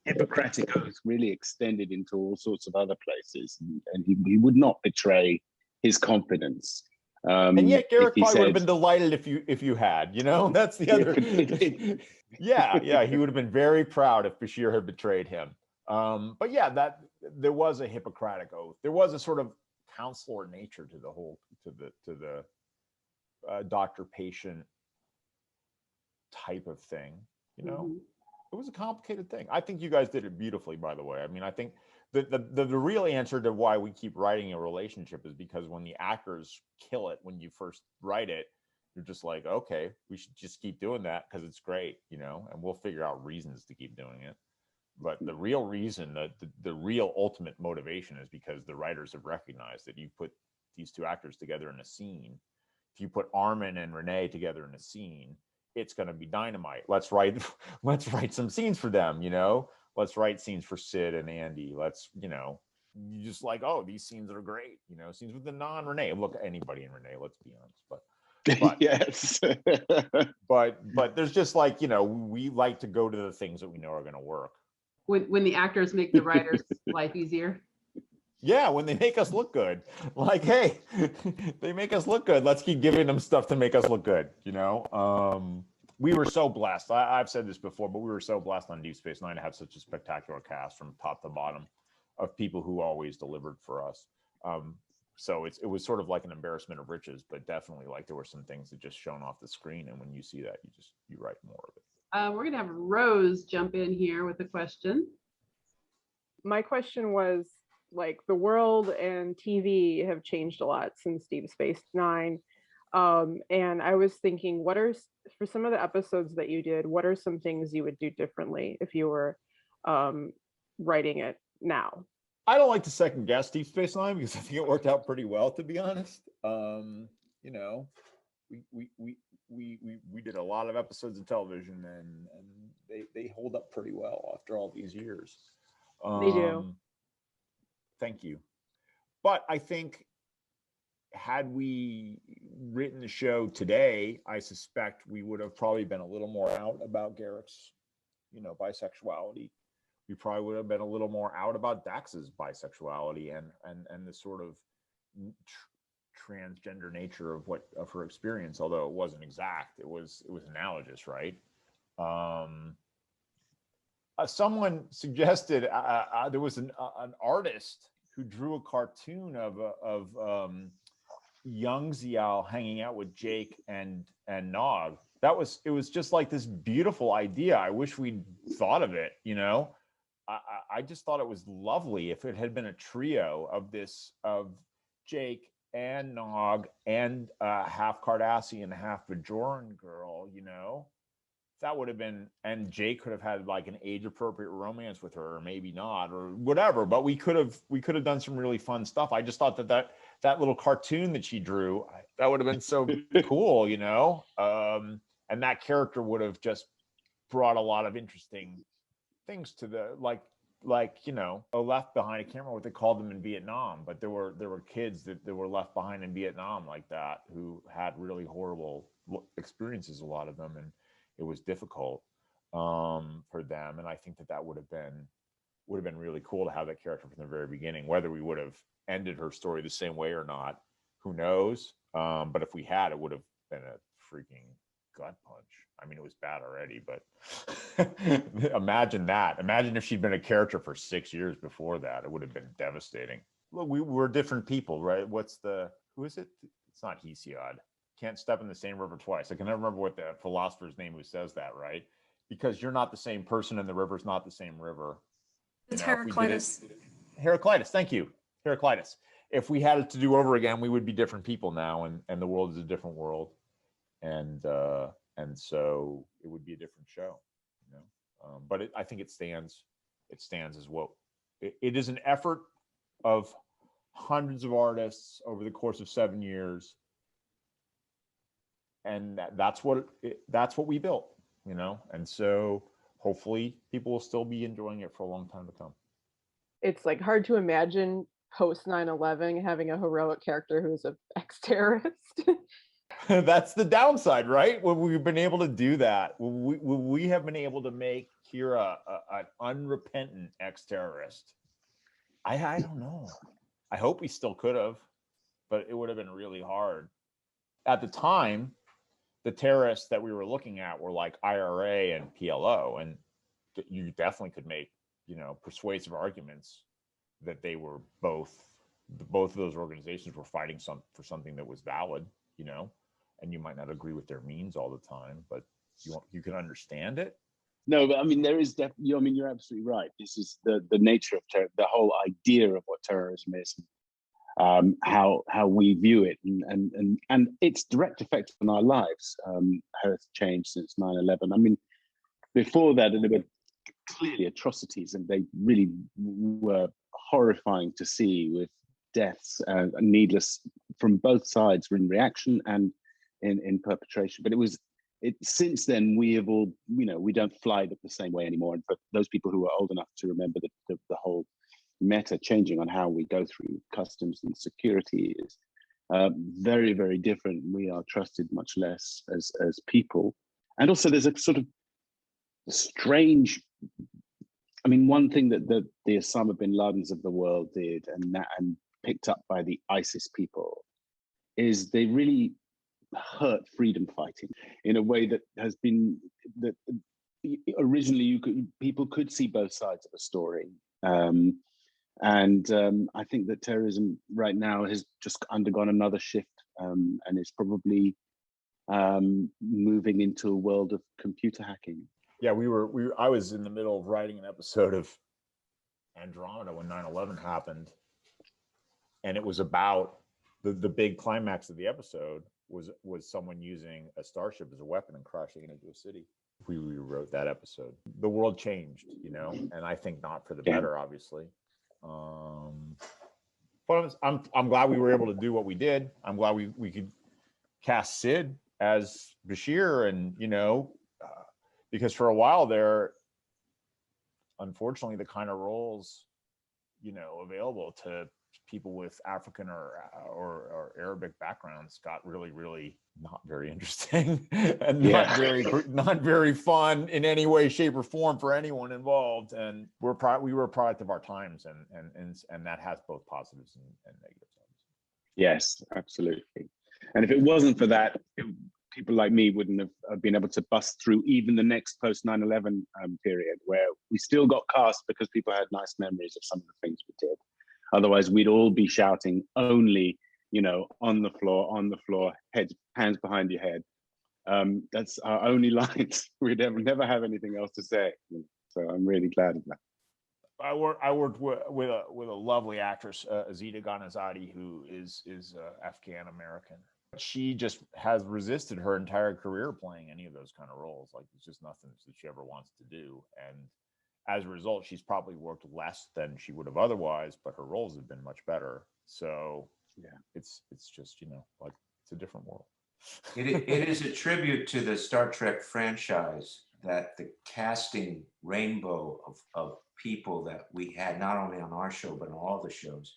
Speaker 2: Hippocratic oath really extended into all sorts of other places. And he would not betray his confidence.
Speaker 3: And yet Garrick probably would have been delighted if you had, that's the other. Yeah, he would have been very proud if Bashir had betrayed him. But yeah, that there was a Hippocratic oath. There was a sort of counselor nature to the whole, to the doctor-patient type of thing.
Speaker 1: Mm-hmm.
Speaker 3: It was a complicated thing. I think you guys did it beautifully, by the way. I mean, I think the real answer to why we keep writing a relationship is because when the actors kill it, when you first write it, you're just like, okay, we should just keep doing that because it's great, and we'll figure out reasons to keep doing it. But the real reason, the real ultimate motivation is because the writers have recognized that you put these two actors together in a scene. If you put Armin and Renee together in a scene, it's going to be dynamite. Let's write some scenes for them, Let's write scenes for Sid and Andy. Let's, you just oh, these scenes are great, scenes with the non-Renee. Look, anybody in Renee, let's be honest. But But
Speaker 2: yes.
Speaker 3: but there's just like, you know, we like to go to the things that we know are going to work.
Speaker 1: When the actors make the writer's life easier.
Speaker 3: Yeah, when they make us look good. Like, hey, they make us look good. Let's keep giving them stuff to make us look good, you know? We were so blessed. I've said this before, but we were so blessed on Deep Space Nine to have such a spectacular cast from top to bottom of people who always delivered for us. So it was sort of like an embarrassment of riches, but definitely like there were some things that just shone off the screen. And when you see that, you write more of it.
Speaker 1: We're gonna have Rose jump in here with a question.
Speaker 8: My question was, like, the world and TV have changed a lot since Deep Space Nine. And I was thinking, for some of the episodes that you did, what are some things you would do differently if you were writing it now?
Speaker 3: I don't like to second guess Deep Space Nine because I think it worked out pretty well, to be honest. You know, we did a lot of episodes of television, and they hold up pretty well after all these years.
Speaker 8: They do.
Speaker 3: Thank you. But I think had we written the show today, I suspect we would have probably been a little more out about Garrick's, you know, bisexuality. We probably would have been a little more out about Dax's bisexuality and the sort of transgender nature of her experience, although it wasn't exact. It was analogous, right? Someone suggested there was an artist who drew a cartoon of young Zial hanging out with Jake and Nog. It was just like this beautiful idea. I wish we'd thought of it, you know. I just thought it was lovely if it had been a trio of Jake and Nog and half Cardassian, half Bajoran girl, you know. That would have been, and Jake could have had like an age appropriate romance with her, or maybe not, or whatever. But we could have done some really fun stuff. I just thought that little cartoon that she drew, that would have been so cool, you know. And that character would have just brought a lot of interesting things to the like you know, left behind. I can't remember what they called them in Vietnam, but there were kids that were left behind in Vietnam like that who had really horrible experiences, a lot of them, and it was difficult for them. And I think that would have been really cool to have that character from the very beginning. Whether we would have ended her story the same way or not, who knows? But if we had, it would have been a freaking gut punch. I mean, it was bad already, but imagine that. Imagine if she'd been a character for 6 years before that. It would have been devastating. Look, we're different people, right? Who is it? It's not Hesiod. Can't step in the same river twice. I can never remember what the philosopher's name who says that, right? Because you're not the same person and the river's not the same river.
Speaker 7: It's Heraclitus.
Speaker 3: Heraclitus, thank you. Heraclitus. If we had it to do over again, we would be different people now, and the world is a different world. And so it would be a different show, you know. But I think it stands as what it is, an effort of hundreds of artists over the course of 7 years. And that's what we built, you know. And so hopefully people will still be enjoying it for a long time to come.
Speaker 8: It's like hard to imagine post 9/11 having a heroic character who's an ex-terrorist.
Speaker 3: That's the downside, right? When we've been able to do that, we have been able to make Kira an unrepentant ex-terrorist. I don't know. I hope we still could have, but it would have been really hard. At the time, the terrorists that we were looking at were like IRA and PLO, and you definitely could make, you know, persuasive arguments that they were both of those organizations were fighting for something that was valid, you know, and you might not agree with their means all the time, but you can understand it.
Speaker 2: No, but I mean, there is definitely, I mean, you're absolutely right. This is the nature of terror, the whole idea of what terrorism is, how we view it, and its direct effect on our lives has changed since 9/11. I mean, before that, there were clearly atrocities, and they really were horrifying to see, with deaths needless from both sides in reaction and in perpetration. But since then we have all, you know, we don't fly the same way anymore. And for those people who are old enough to remember the whole meta changing on how we go through customs and security very, very different. We are trusted much less as people. And also there's a sort of strange, I mean, one thing that the Osama bin Ladens of the world did, and picked up by the ISIS people, is they really hurt freedom fighting in a way that has been, that originally people could see both sides of a story. I think that terrorism right now has just undergone another shift, and is probably moving into a world of computer hacking.
Speaker 3: Yeah, I was in the middle of writing an episode of Andromeda when 9/11 happened, and it was about the big climax of the episode was someone using a starship as a weapon and crashing it into a city. We rewrote that episode. The world changed, you know, and I think not for the better, obviously. But I'm glad we were able to do what we did. I'm glad we could cast Sid as Bashir, and you know, because for a while there, unfortunately, the kind of roles, you know, available to people with African or Arabic backgrounds got really not very interesting and not very fun in any way, shape, or form for anyone involved. And we were a product of our times, and that has both positives and negatives.
Speaker 2: Yes, absolutely. And if it wasn't for that, people like me wouldn't have been able to bust through even the next post 9/11 period, where we still got cast because people had nice memories of some of the things we did. Otherwise, we'd all be shouting only, you know, on the floor, hands behind your head. That's our only lines. We'd never have anything else to say. So I'm really glad of that.
Speaker 3: I worked with a lovely actress, Azita Ghanazade, who is Afghan American. She just has resisted her entire career playing any of those kind of roles. Like, it's just nothing that she ever wants to do. And as a result, she's probably worked less than she would have otherwise, but her roles have been much better. So yeah, it's just, you know, like, it's a different world.
Speaker 4: It is a tribute to the Star Trek franchise that the casting rainbow of people that we had, not only on our show, but on all the shows,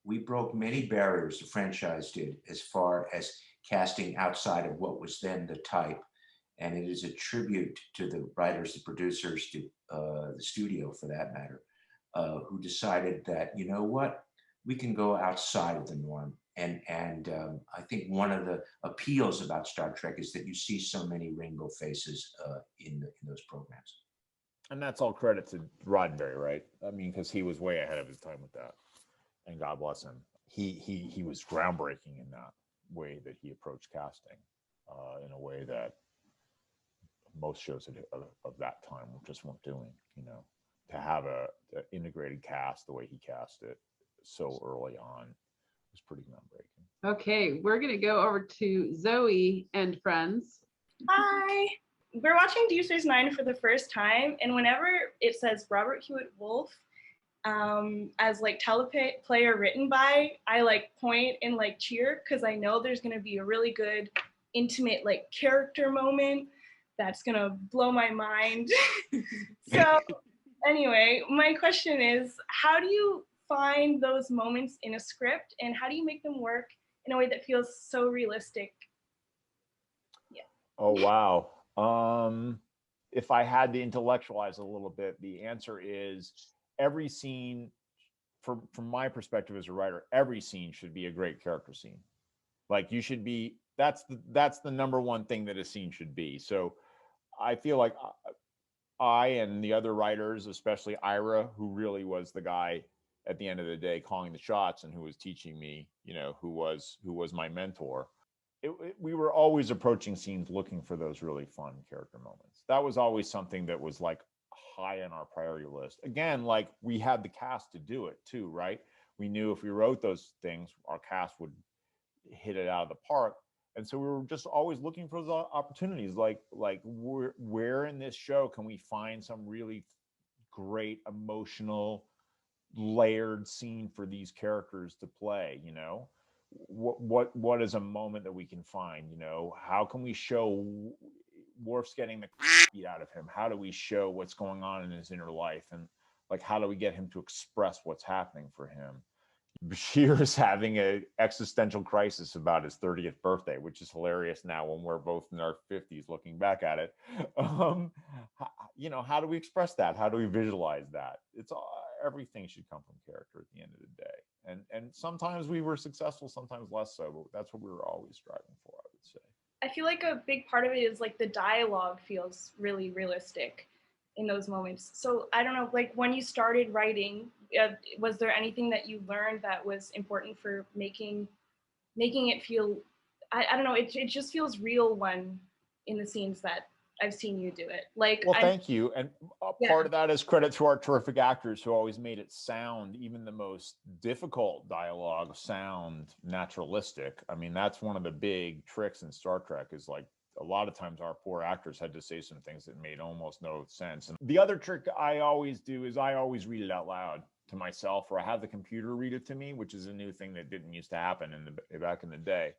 Speaker 4: we broke many barriers, the franchise did, as far as casting outside of what was then the type. And it is a tribute to the writers, the producers, to the studio for that matter, who decided that, you know what, we can go outside of the norm. And I think one of the appeals about Star Trek is that you see so many rainbow faces in those programs.
Speaker 3: And that's all credit to Roddenberry, right? I mean, because he was way ahead of his time with that. And God bless him. He was groundbreaking in that way that he approached casting, in a way that most shows of that time just weren't doing. You know, to have an integrated cast the way he cast it so early on was pretty groundbreaking.
Speaker 1: Okay, we're gonna go over to Zoe and friends.
Speaker 9: Hi. We're watching Deep Space Nine for the first time, and whenever it says Robert Hewitt Wolfe as like teleplay or written by, I like point and like cheer, because I know there's gonna be a really good intimate like character moment that's gonna blow my mind. So anyway, my question is, how do you find those moments in a script, and how do you make them work in a way that feels so realistic? Yeah.
Speaker 3: Oh, wow. If I had to intellectualize a little bit, the answer is every scene, from my perspective as a writer, every scene should be a great character scene. Like, you should be, that's the number one thing that a scene should be. So I feel like I and the other writers, especially Ira, who really was the guy at the end of the day calling the shots and who was teaching me, you know, who was my mentor. We were always approaching scenes looking for those really fun character moments. That was always something that was like high on our priority list. Again, like, we had the cast to do it too, right? We knew if we wrote those things, our cast would hit it out of the park. And so we were just always looking for those opportunities. Like where in this show can we find some really great emotional layered scene for these characters to play, you know? What is a moment that we can find, you know? How can we show Worf's getting the beat out of him? How do we show what's going on in his inner life? And like, how do we get him to express what's happening for him? Bashir is having an existential crisis about his 30th birthday, which is hilarious now when we're both in our 50s looking back at it. You know, how do we express that? How do we visualize that? It's everything should come from character at the end of the day. And sometimes we were successful, sometimes less so, but that's what we were always striving for, I would say.
Speaker 9: I feel like a big part of it is like the dialogue feels really realistic in those moments. So I don't know, like when you started writing, was there anything that you learned that was important for making it feel, I don't know, it just feels real when in the scenes that I've seen you do it. Like,
Speaker 3: well, thank you. And
Speaker 9: Yeah.
Speaker 3: part of that is credit to our terrific actors who always made it sound, even the most difficult dialogue, sound naturalistic. I mean, that's one of the big tricks in Star Trek is like a lot of times our poor actors had to say some things that made almost no sense. And the other trick I always do is I always read it out loud to myself, or I have the computer read it to me, which is a new thing that didn't used to happen back in the day.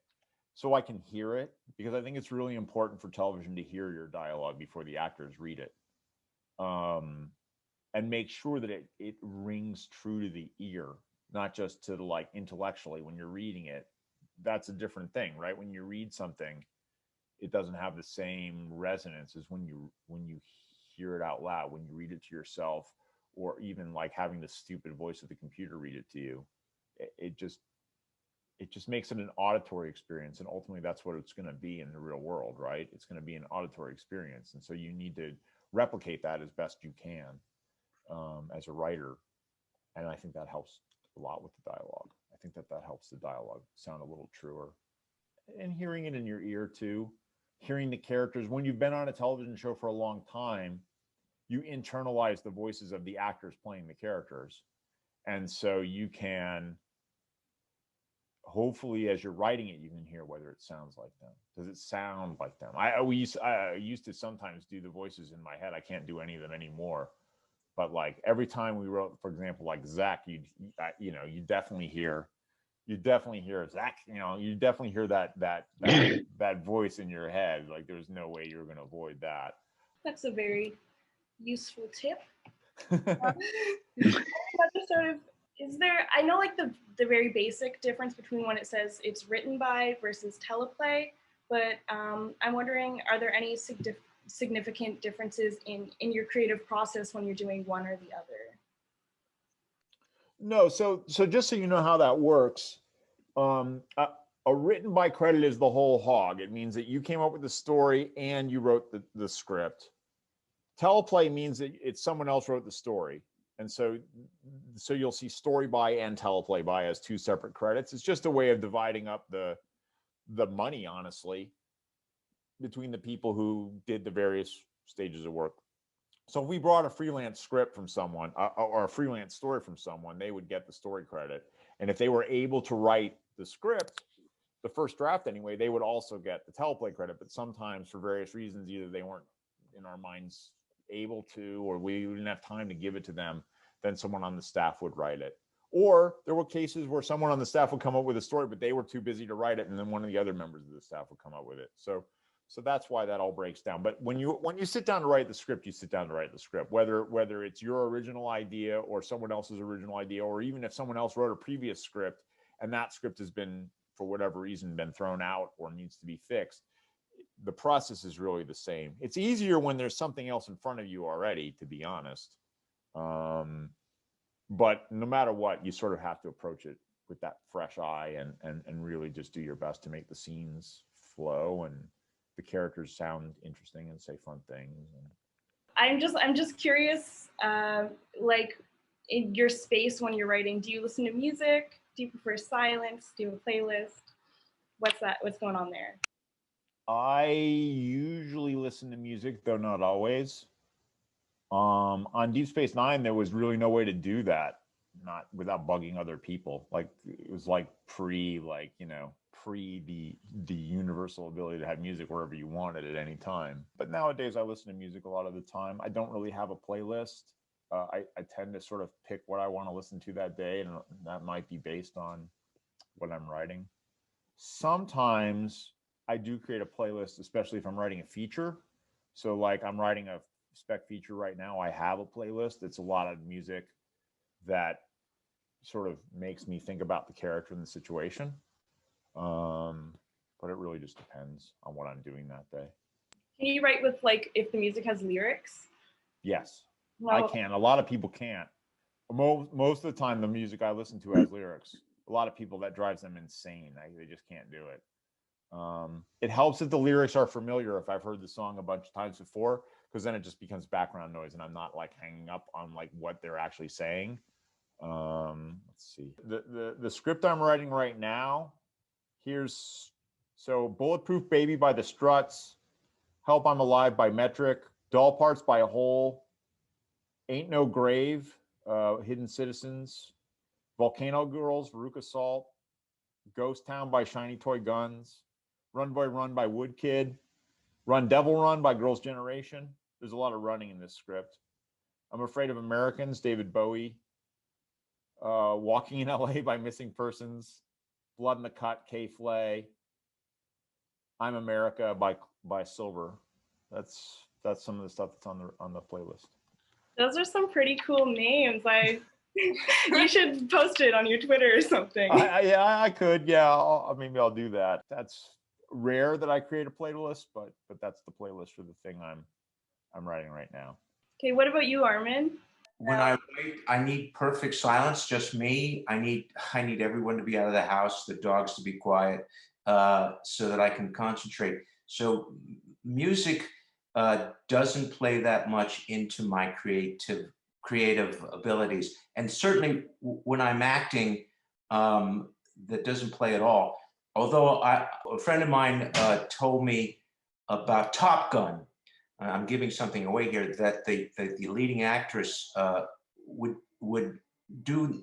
Speaker 3: So I can hear it, because I think it's really important for television to hear your dialogue before the actors read it, and make sure that it rings true to the ear, not just to like intellectually when you're reading it. That's a different thing, right? When you read something, it doesn't have the same resonance as when you hear it out loud, when you read it to yourself, or even like having the stupid voice of the computer read it to you. It just makes it an auditory experience, and ultimately that's what it's going to be in the real world, right? It's going to be an auditory experience, and so you need to replicate that as best you can as a writer, and I think that helps a lot with the dialogue. I think that helps the dialogue sound a little truer, and hearing it in your ear too, hearing the characters. When you've been on a television show for a long time, you internalize the voices of the actors playing the characters, and so you can, hopefully as you're writing it, you can hear whether it sounds like them. Does it sound like them? I used to sometimes do the voices in my head. I can't do any of them anymore, but like every time we wrote, for example, like Zach, you definitely hear Zach, you definitely hear that voice in your head. Like there's no way you're going to avoid that.
Speaker 9: That's a very useful tip. Sort of, is there, I know like the very basic difference between when it says it's written by versus teleplay, but I'm wondering, are there any significant differences in your creative process when you're doing one or the other?
Speaker 3: No, so just so you know how that works, a written by credit is the whole hog. It means that you came up with the story and you wrote the script. Teleplay means that it's someone else wrote the story. And so you'll see story by and teleplay by as two separate credits. It's just a way of dividing up the money, honestly, between the people who did the various stages of work. So if we brought a freelance script from someone or a freelance story from someone, they would get the story credit. And if they were able to write the script, the first draft anyway, they would also get the teleplay credit. But sometimes for various reasons, either they weren't in our minds able to, or we didn't have time to give it to them, then someone on the staff would write it. Or there were cases where someone on the staff would come up with a story, but they were too busy to write it, and then one of the other members of the staff would come up with it. So that's why that all breaks down. But when you sit down to write the script, you sit down to write the script, whether it's your original idea or someone else's original idea, or even if someone else wrote a previous script and that script has been, for whatever reason, been thrown out or needs to be fixed. The process is really the same. It's easier when there's something else in front of you already, to be honest. But no matter what, you sort of have to approach it with that fresh eye and really just do your best to make the scenes flow and the characters sound interesting and say fun things.
Speaker 9: I'm just curious, like in your space when you're writing, do you listen to music? Do you prefer silence? Do you have a playlist? What's going on there?
Speaker 3: I usually listen to music, though not always. On Deep Space Nine, there was really no way to do that, not without bugging other people. Like it was like pre the universal ability to have music wherever you wanted at any time. But nowadays, I listen to music a lot of the time. I don't really have a playlist. I tend to sort of pick what I want to listen to that day, and that might be based on what I'm writing. Sometimes I do create a playlist, especially if I'm writing a feature. So like I'm writing a spec feature right now, I have a playlist. It's a lot of music that sort of makes me think about the character and the situation. But it really just depends on what I'm doing that day.
Speaker 9: Can you write with like if the music has lyrics?
Speaker 3: Yes,
Speaker 9: No.
Speaker 3: I can. A lot of people can't. Most of the time, the music I listen to has lyrics. A lot of people, that drives them insane. They just can't do it. It helps if the lyrics are familiar, if I've heard the song a bunch of times before, because then it just becomes background noise and I'm not like hanging up on like what they're actually saying. Let's see. The script I'm writing right now, so Bulletproof Baby by the Struts, Help I'm Alive by Metric, Doll Parts by Hole, Ain't No Grave, Hidden Citizens, Volcano Girls, Veruca Salt, Ghost Town by Shiny Toy Guns, Run Boy Run by Woodkid, Run Devil Run by Girls' Generation. There's a lot of running in this script. I'm Afraid of Americans, David Bowie. Walking in LA by Missing Persons, Blood in the Cut, K-Flay. I'm America by Silver. That's some of the stuff that's on the playlist.
Speaker 9: Those are some pretty cool names. You should post it on your Twitter or something.
Speaker 3: I could. Yeah, maybe I'll do that. That's rare that I create a playlist, but that's the playlist for the thing I'm writing right now.
Speaker 9: Okay, what about you, Armin?
Speaker 4: When I write, I need perfect silence, just me. I need everyone to be out of the house, the dogs to be quiet, so that I can concentrate. So music doesn't play that much into my creative abilities. And certainly when I'm acting, that doesn't play at all. Although a friend of mine told me about Top Gun. I'm giving something away here, that the leading actress would do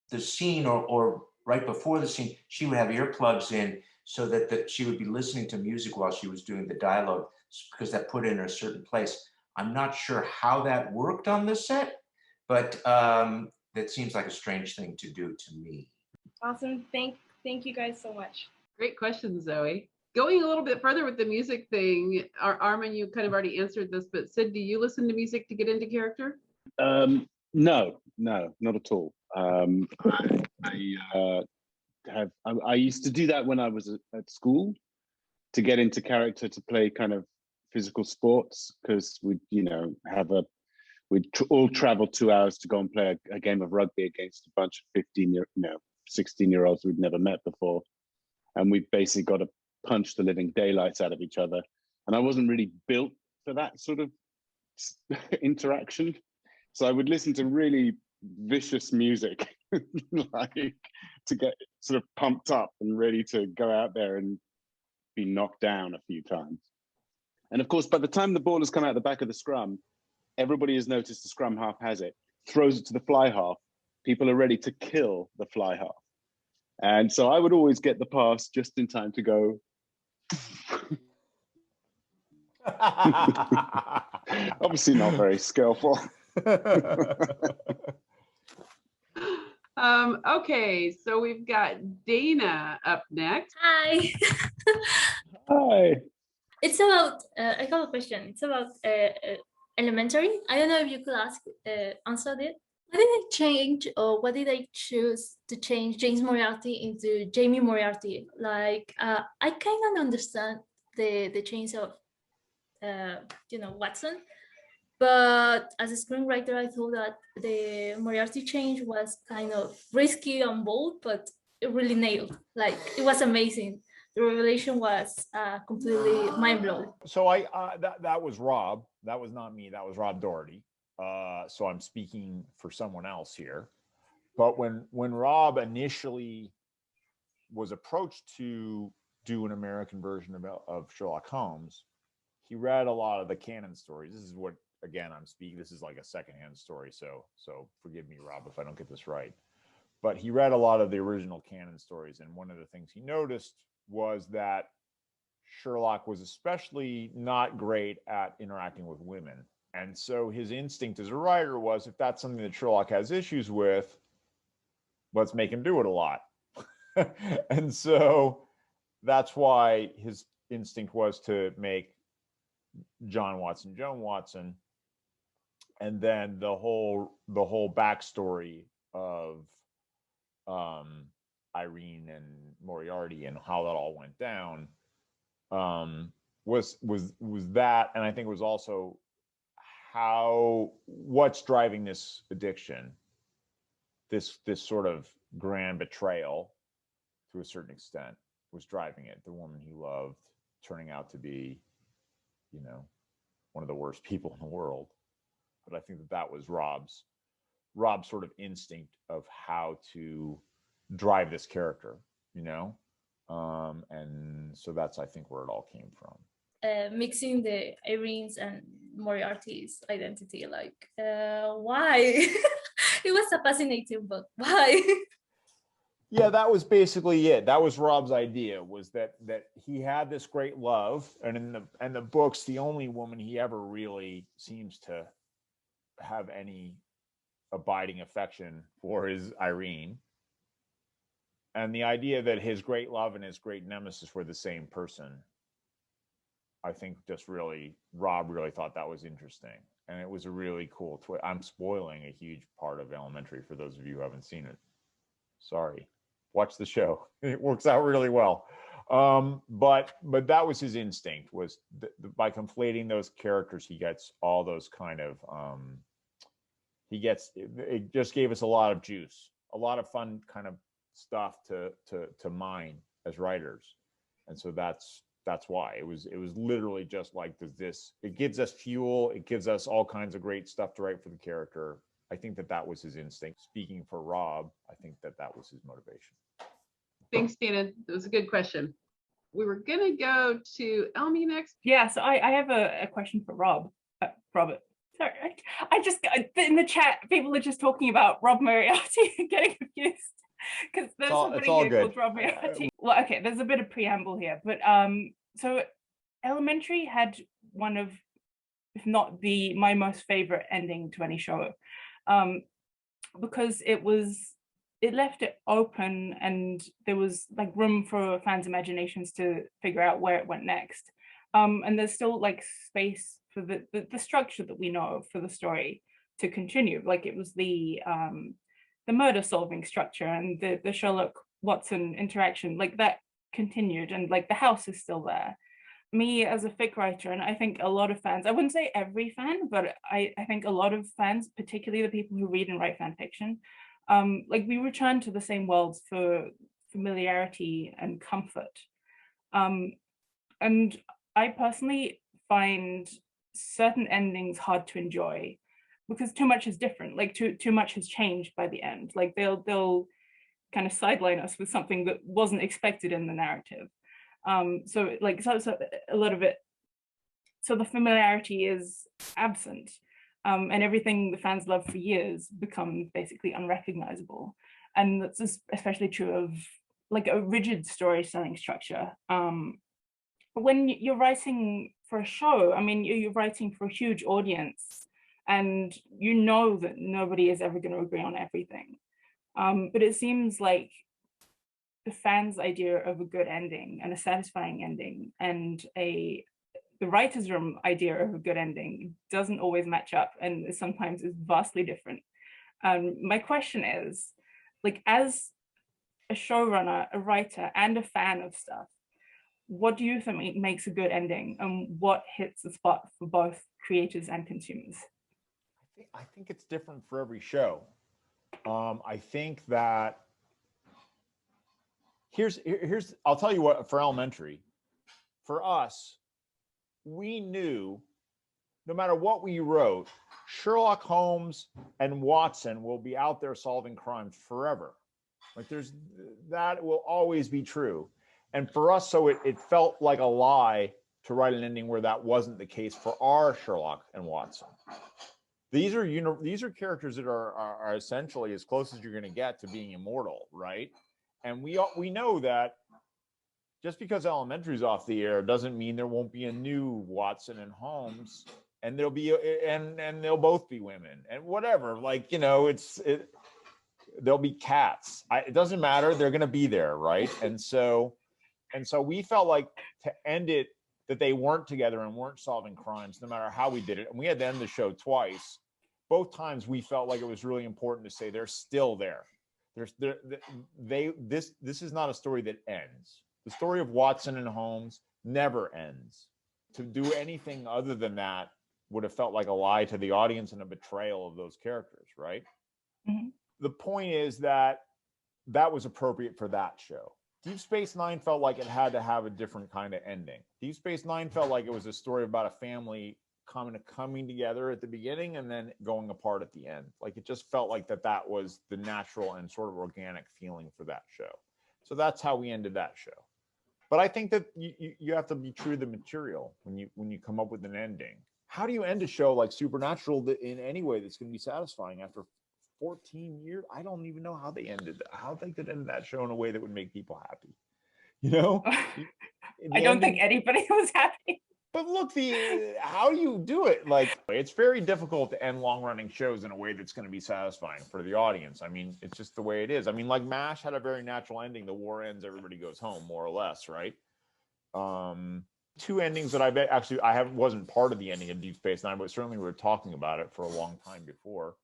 Speaker 4: the scene or right before the scene, she would have earplugs in so that she would be listening to music while she was doing the dialogue, because that put her in a certain place. I'm not sure how that worked on the set, but that seems like a strange thing to do to me.
Speaker 9: Awesome. Thank you guys so much.
Speaker 1: Great question, Zoe. Going a little bit further with the music thing, Armin, you kind of already answered this, but Sid, do you listen to music to get into character?
Speaker 2: No, not at all. I used to do that when I was at school to get into character, to play kind of physical sports, because we'd all travel 2 hours to go and play a game of rugby against a bunch of 16-year-olds we'd never met before, and we basically got to punch the living daylights out of each other. And I wasn't really built for that sort of interaction. So I would listen to really vicious music, like to get sort of pumped up and ready to go out there and be knocked down a few times. And of course, by the time the ball has come out the back of the scrum, everybody has noticed the scrum half has it, throws it to the fly half. People are ready to kill the fly half. And so I would always get the pass just in time to go. Obviously not very skillful.
Speaker 1: Okay, so we've got Dana up next.
Speaker 10: Hi.
Speaker 2: Hi.
Speaker 10: It's about, I have a question. It's about elementary. I don't know if you could answer it. What did I change, or what did I choose to change James Moriarty into Jamie Moriarty? Like, I kind of understand the change of, Watson. But as a screenwriter, I thought that the Moriarty change was kind of risky and bold, but it really nailed. Like, it was amazing. The revelation was completely mind-blowing.
Speaker 3: So that was Rob. That was not me. That was Rob Doherty. So I'm speaking for someone else here. But when Rob initially was approached to do an American version of Sherlock Holmes, he read a lot of the canon stories. This is what, again, I'm speaking, this is like a secondhand story, so forgive me, Rob, if I don't get this right. But he read a lot of the original canon stories, and one of the things he noticed was that Sherlock was especially not great at interacting with women. And so his instinct as a writer was, if that's something that Sherlock has issues with, let's make him do it a lot. And so that's why his instinct was to make John Watson, Joan Watson, and then the whole backstory of Irene and Moriarty and how that all went down, was that, and I think it was also what's driving this addiction, this sort of grand betrayal to a certain extent was driving it. The woman he loved turning out to be, one of the worst people in the world. But I think that was Rob's sort of instinct of how to drive this character, and so that's, I think, where it all came from.
Speaker 10: Mixing the Irene's and Moriarty's identity, why? It was a fascinating book. Why?
Speaker 3: Yeah, that was basically it. That was Rob's idea, was that he had this great love, and in the books, the only woman he ever really seems to have any abiding affection for is Irene. And the idea that his great love and his great nemesis were the same person, I think Rob really thought that was interesting. And it was a really cool twist. I'm spoiling a huge part of Elementary for those of you who haven't seen it. Sorry. Watch the show. It works out really well. But that was his instinct, was by conflating those characters, he gets all those kind of, it just gave us a lot of juice, a lot of fun kind of stuff to mine as writers. And so that's why it was literally just like this. It gives us fuel. It gives us all kinds of great stuff to write for the character. I think that was his instinct. Speaking for Rob, I think that was his motivation.
Speaker 1: Thanks, Dana. That was a good question. We were gonna go to Elmi next.
Speaker 11: Yeah, so I have a question for Rob. Robert. Sorry, I just in the chat, people are just talking about Rob Moriarty and getting confused because there's somebody here called Rob Moriarty. Well, okay, there's a bit of preamble here, but so Elementary had one of, if not my most favorite ending to any show, because it left it open and there was like room for fans' imaginations to figure out where it went next. And there's still like space for the structure that we know for the story to continue. Like it was the murder solving structure and the Sherlock Watson interaction, like that continued, and like the house is still there. Me as a fic writer, and I think a lot of fans, I wouldn't say every fan, but I think a lot of fans, particularly the people who read and write fan fiction, like we return to the same worlds for familiarity and comfort. And I personally find certain endings hard to enjoy because too much is different. Like too much has changed by the end. Like they'll kind of sideline us with something that wasn't expected in the narrative. So a lot of it. So the familiarity is absent. And everything the fans love for years becomes basically unrecognizable. And that's especially true of like a rigid storytelling structure. But when you're writing for a show, I mean, you're writing for a huge audience and you know that nobody is ever going to agree on everything. But it seems like the fans' idea of a good ending and a satisfying ending and the writer's room idea of a good ending doesn't always match up and sometimes is vastly different. My question is, like, as a showrunner, a writer, and a fan of stuff, what do you think makes a good ending and what hits the spot for both creators and consumers?
Speaker 3: I think it's different for every show. I think that here's I'll tell you what, for Elementary, for us, we knew no matter what we wrote, Sherlock Holmes and Watson will be out there solving crimes forever. Like that will always be true. And for us, so it felt like a lie to write an ending where that wasn't the case for our Sherlock and Watson. These are characters that are essentially as close as you're going to get to being immortal, right? And we know that just because Elementary's off the air doesn't mean there won't be a new Watson and Holmes, and there'll be and they'll both be women and whatever. Like, there'll be cats. It doesn't matter. They're going to be there, right? And so we felt like to end it that they weren't together and weren't solving crimes, no matter how we did it. And we had to end the show twice. Both times we felt like it was really important to say they're still there. This is not a story that ends. The story of Watson and Holmes never ends. To do anything other than that would have felt like a lie to the audience and a betrayal of those characters, right?
Speaker 11: Mhm.
Speaker 3: The point is that that was appropriate for that show. Deep Space Nine felt like it had to have a different kind of ending. Deep Space Nine felt like it was a story about a family coming together at the beginning and then going apart at the end. Like it just felt like that was the natural and sort of organic feeling for that show. So that's how we ended that show. But I think that you have to be true to the material when you come up with an ending. How do you end a show like Supernatural in any way that's going to be satisfying after 14 years? I don't even know how they ended that. How they could end that show in a way that would make people happy. You know?
Speaker 11: I don't think anybody was happy.
Speaker 3: But look, how do you do it? Like, it's very difficult to end long-running shows in a way that's going to be satisfying for the audience. I mean, it's just the way it is. I mean, like MASH had a very natural ending. The war ends, everybody goes home, more or less, right? Two endings that I wasn't part of the ending of Deep Space Nine, but certainly we were talking about it for a long time before.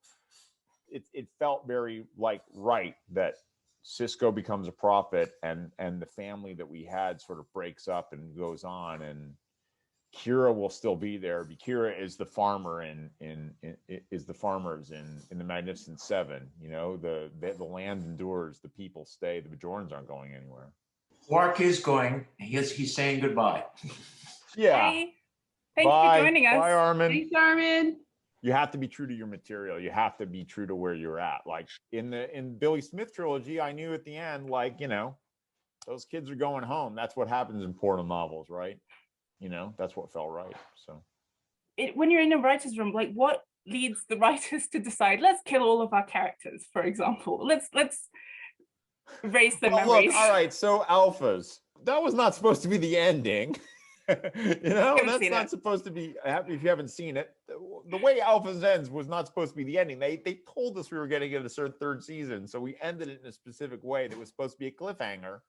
Speaker 3: It felt very right that Cisco becomes a prophet and the family that we had sort of breaks up and goes on, and Kira will still be there. Kira is the farmer is the farmers in the Magnificent Seven. You know, the land endures, the people stay. The Bajorans aren't going anywhere.
Speaker 4: Quark is going. He's saying goodbye.
Speaker 3: Yeah.
Speaker 11: Hey, thanks for joining us.
Speaker 3: Bye, Armin.
Speaker 1: Thanks, Armin.
Speaker 3: You have to be true to your material. You have to be true to where you're at. Like in Billy Smith trilogy, I knew at the end, those kids are going home. That's what happens in portal novels, right? You know, that's what felt right. So
Speaker 11: when you're in a writer's room, what leads the writers to decide, let's kill all of our characters, for example. Let's erase their memories.
Speaker 3: Look, all right, so alphas. That was not supposed to be the ending. That's not supposed to be, if you haven't seen it, the way Alphas ends was not supposed to be the ending. They told us we were getting it a certain third season, so we ended it in a specific way that was supposed to be a cliffhanger.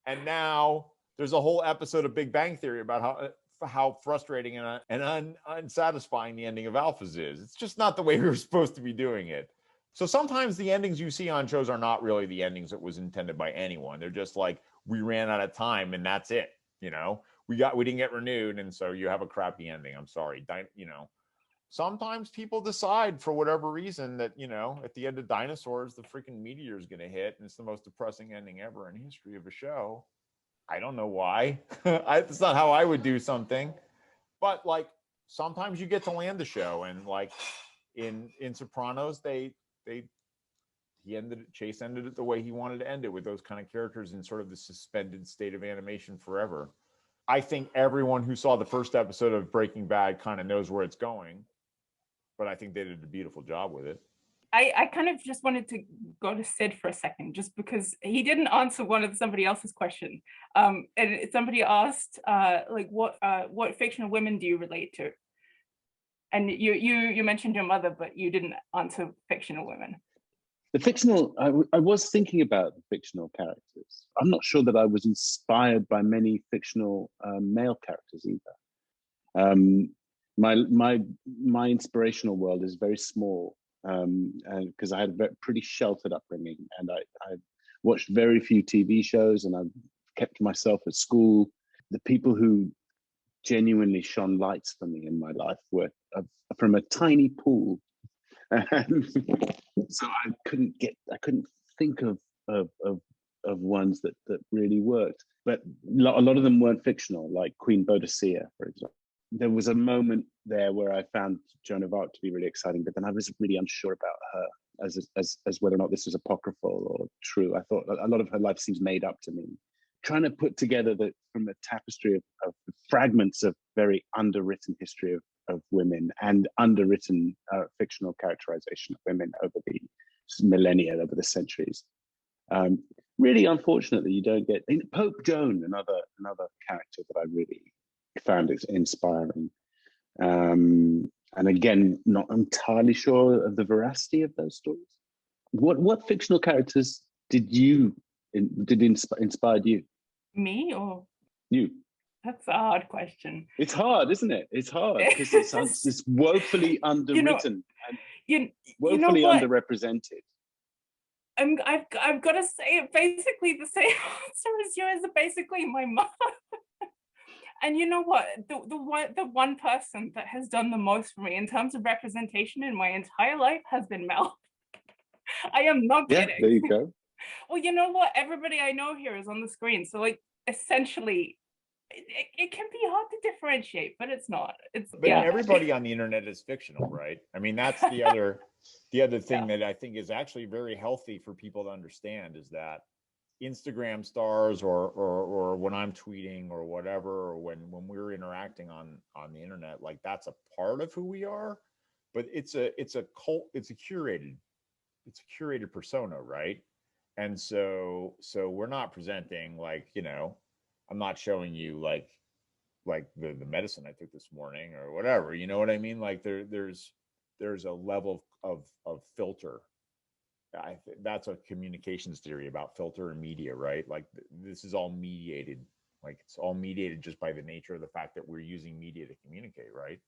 Speaker 3: And now there's a whole episode of Big Bang Theory about how frustrating and unsatisfying the ending of Alphas is. It's just not the way we were supposed to be doing it. So sometimes the endings you see on shows are not really the endings that was intended by anyone. They're just like, we ran out of time and that's it. You know, we didn't get renewed, and so you have a crappy ending. I'm sorry. Sometimes people decide for whatever reason that, at the end of Dinosaurs, the freaking meteor is going to hit, and it's the most depressing ending ever in history of a show. I don't know why. It's not how I would do something. But sometimes you get to land the show, and in Sopranos, Chase ended it the way he wanted to end it, with those kind of characters in sort of the suspended state of animation forever. I think everyone who saw the first episode of Breaking Bad kind of knows where it's going, but I think they did a beautiful job with it.
Speaker 11: I kind of just wanted to go to Sid for a second, just because he didn't answer somebody else's question. And somebody asked, what fictional women do you relate to? And you mentioned your mother, but you didn't answer fictional women.
Speaker 2: The fictional, I was thinking about the fictional characters. I'm not sure that I was inspired by many fictional male characters either. My inspirational world is very small, because I had a pretty sheltered upbringing, and I watched very few TV shows, and I kept myself at school. The people who genuinely shone lights for me in my life were from a tiny pool. And so I couldn't think of ones that really worked. But a lot of them weren't fictional, like Queen Boadicea, for example. There was a moment there where I found Joan of Arc to be really exciting, but then I was really unsure about her as whether or not this was apocryphal or true. I thought a lot of her life seems made up to me. Trying to put together from the tapestry of fragments of very underwritten history of women and underwritten fictional characterization of women over the millennia, over the centuries. Really, unfortunately, you don't get Pope Joan, another character that I really found inspiring. And again, not entirely sure of the veracity of those stories. What fictional characters did inspired you?
Speaker 11: Me or
Speaker 2: you?
Speaker 11: That's a hard question.
Speaker 2: It's hard, isn't it? It's hard because it's woefully underwritten and woefully underrepresented.
Speaker 11: I've got to say it basically the same answer as you, is basically my mother. And you know what? The one person that has done the most for me in terms of representation in my entire life has been Mel. I am not kidding.
Speaker 2: There you go.
Speaker 11: Well, you know what? Everybody I know here is on the screen, so like essentially, it can be hard to differentiate, but it's not.
Speaker 3: But everybody on the internet is fictional, right? I mean, that's the other thing that I think is actually very healthy for people to understand, is that Instagram stars or when I'm tweeting or whatever, or when we're interacting on the internet, like that's a part of who we are, but it's a curated persona, right? And so we're not presenting like, you know, I'm not showing you like the medicine I took this morning or whatever, you know what I mean? Like there's a level of filter. I think that's a communications theory about filter and media, right? Like this is all mediated, like it's all mediated just by the nature of the fact that we're using media to communicate, right?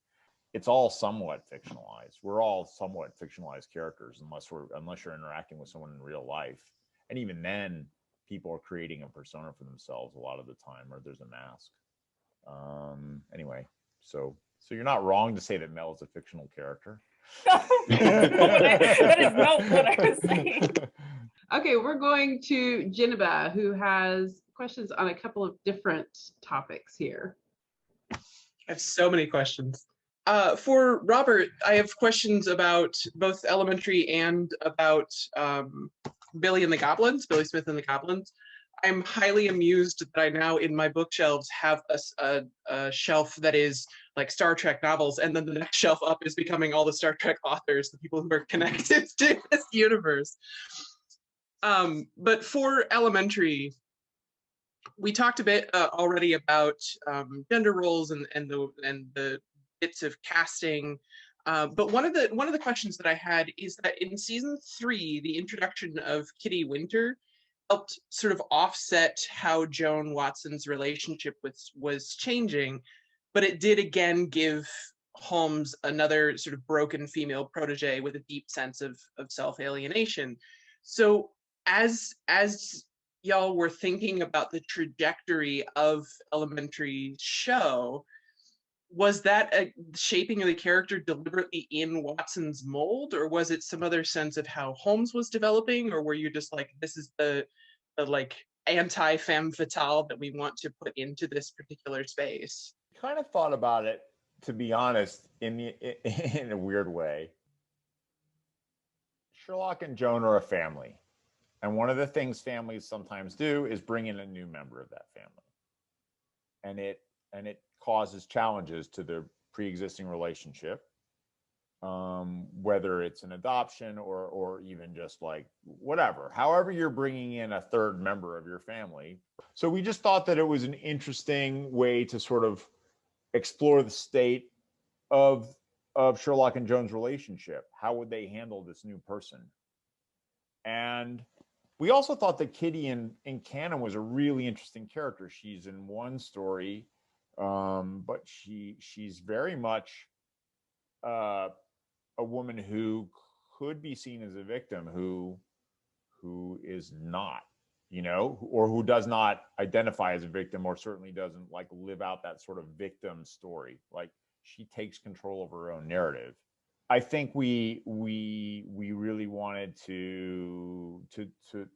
Speaker 3: It's all somewhat fictionalized. We're all somewhat fictionalized characters unless you're interacting with someone in real life. And even then, people are creating a persona for themselves a lot of the time, or there's a mask. Anyway, so you're not wrong to say that Mel is a fictional character.
Speaker 11: That is not what I was saying.
Speaker 1: Okay, we're going to Geneva, who has questions on a couple of different topics here.
Speaker 12: I have so many questions. For Robert, I have questions about both elementary and about Billy Smith and the Goblins. I'm highly amused that I now in my bookshelves have a shelf that is like Star Trek novels, and then the next shelf up is becoming all the Star Trek authors, the people who are connected to this universe. But for elementary, we talked a bit already about gender roles and the bits of casting. But one of the questions that I had is that in season 3, the introduction of Kitty Winter helped sort of offset how Joan Watson's relationship was changing, but it did again give Holmes another sort of broken female protege with a deep sense of self-alienation. So as y'all were thinking about the trajectory of elementary show, was that a shaping of the character deliberately in Watson's mold, or was it some other sense of how Holmes was developing, or were you just like, this is the like anti-femme fatale that we want to put into this particular space?
Speaker 3: Kind of thought about it, to be honest, in a weird way. Sherlock and Joan are a family, and one of the things families sometimes do is bring in a new member of that family, and it causes challenges to the pre-existing relationship, whether it's an adoption or even just like whatever, however you're bringing in a third member of your family. So we just thought that it was an interesting way to sort of explore the state of Sherlock and Joan's relationship. How would they handle this new person? And we also thought that Kitty in canon was a really interesting character. She's in one story, but she's very much a woman who could be seen as a victim who is not, you know, or who does not identify as a victim, or certainly doesn't like live out that sort of victim story. Like she takes control of her own narrative. I think we really wanted to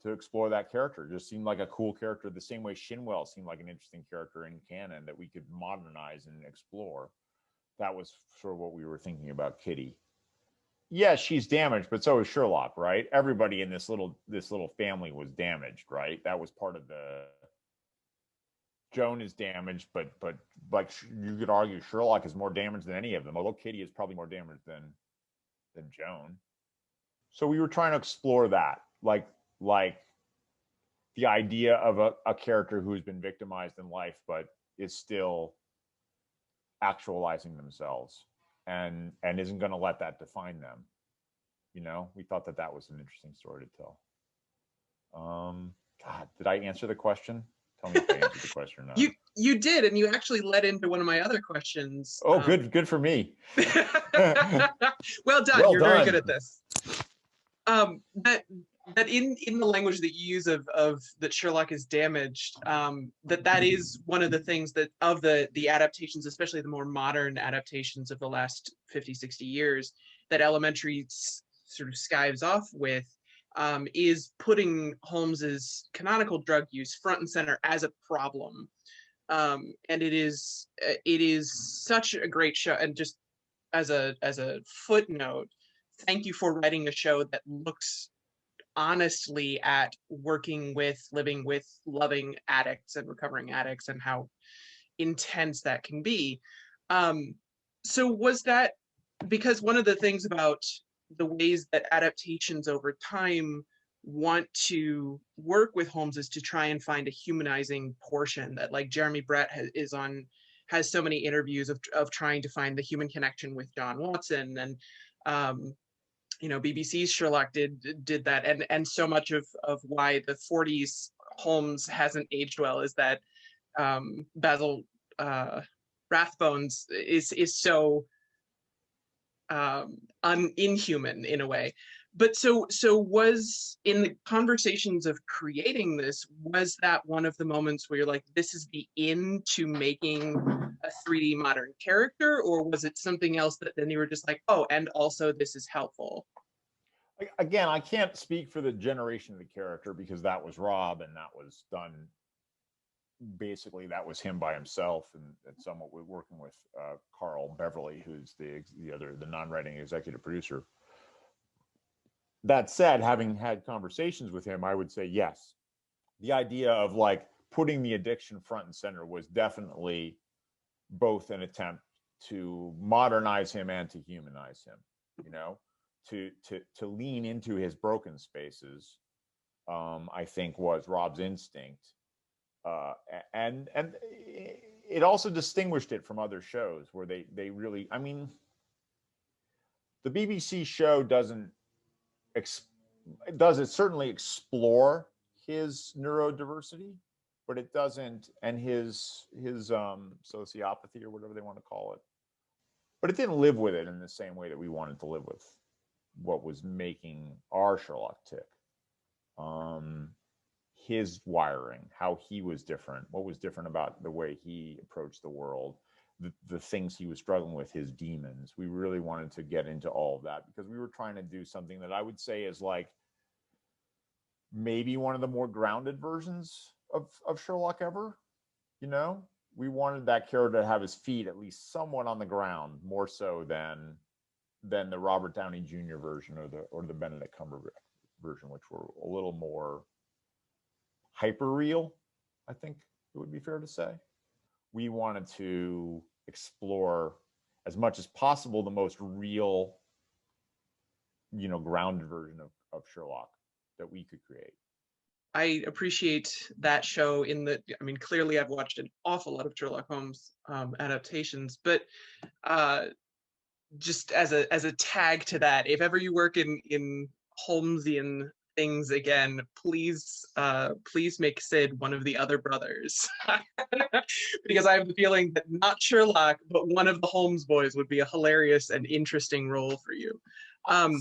Speaker 3: explore that character. It just seemed like a cool character, the same way Shinwell seemed like an interesting character in canon that we could modernize and explore. That was sort of what we were thinking about Kitty. Yeah, she's damaged, but so is Sherlock, right? Everybody in this little family was damaged, right? That was part of the. Joan is damaged, but like you could argue Sherlock is more damaged than any of them, although Kitty is probably more damaged than Joan. So we were trying to explore that, like the idea of a character who's been victimized in life, but is still actualizing themselves and isn't going to let that define them. You know, we thought that was an interesting story to tell. God, did I answer the question? Tell me if I answered the question or not.
Speaker 12: You did, and you actually led into one of my other questions.
Speaker 3: Oh, good for me.
Speaker 12: Well done. You're very good at this. But that in the language that you use of that Sherlock is damaged, that is one of the things that of the adaptations, especially the more modern adaptations of the last 50, 60 years, that Elementary sort of skives off with, is putting Holmes's canonical drug use front and center as a problem. And it is such a great show. And just as a footnote, thank you for writing a show that looks honestly at working with, living with, loving addicts and recovering addicts and how intense that can be. So was that, because one of the things about the ways that adaptations over time want to work with Holmes is to try and find a humanizing portion, that like Jeremy Brett has so many interviews of trying to find the human connection with John Watson, and BBC's Sherlock did that, and so much of why the 40s Holmes hasn't aged well is that Basil Rathbones is so inhuman in a way. But so was, in the conversations of creating this, was that one of the moments where you're like, this is the in to making a 3D modern character, or was it something else that then you were just like, oh, and also this is helpful?
Speaker 3: Again, I can't speak for the generation of the character because that was Rob, and that was done, basically that was him by himself, and somewhat we're working with Carl Beverly, who's the non-writing executive producer. That said, having had conversations with him, I would say yes. The idea of like putting the addiction front and center was definitely both an attempt to modernize him and to humanize him, to lean into his broken spaces, I think was Rob's instinct. And it also distinguished it from other shows where they really, I mean, the BBC show it certainly explore his neurodiversity, but it doesn't, and his sociopathy or whatever they want to call it, but it didn't live with it in the same way that we wanted to live with what was making our Sherlock tick. His wiring, how he was different, what was different about the way he approached the world, the things he was struggling with, his demons. We really wanted to get into all of that because we were trying to do something that I would say is like maybe one of the more grounded versions of Sherlock ever. We wanted that character to have his feet at least somewhat on the ground, more so than the Robert Downey Jr. version or the Benedict Cumberbatch version, which were a little more hyper real, I think it would be fair to say. We wanted to explore as much as possible the most real, grounded version of Sherlock that we could create.
Speaker 12: I appreciate that show clearly I've watched an awful lot of Sherlock Holmes adaptations, but just as a tag to that, if ever you work in Holmesian things again, please make Sid one of the other brothers. Because I have the feeling that not Sherlock, but one of the Holmes boys would be a hilarious and interesting role for you.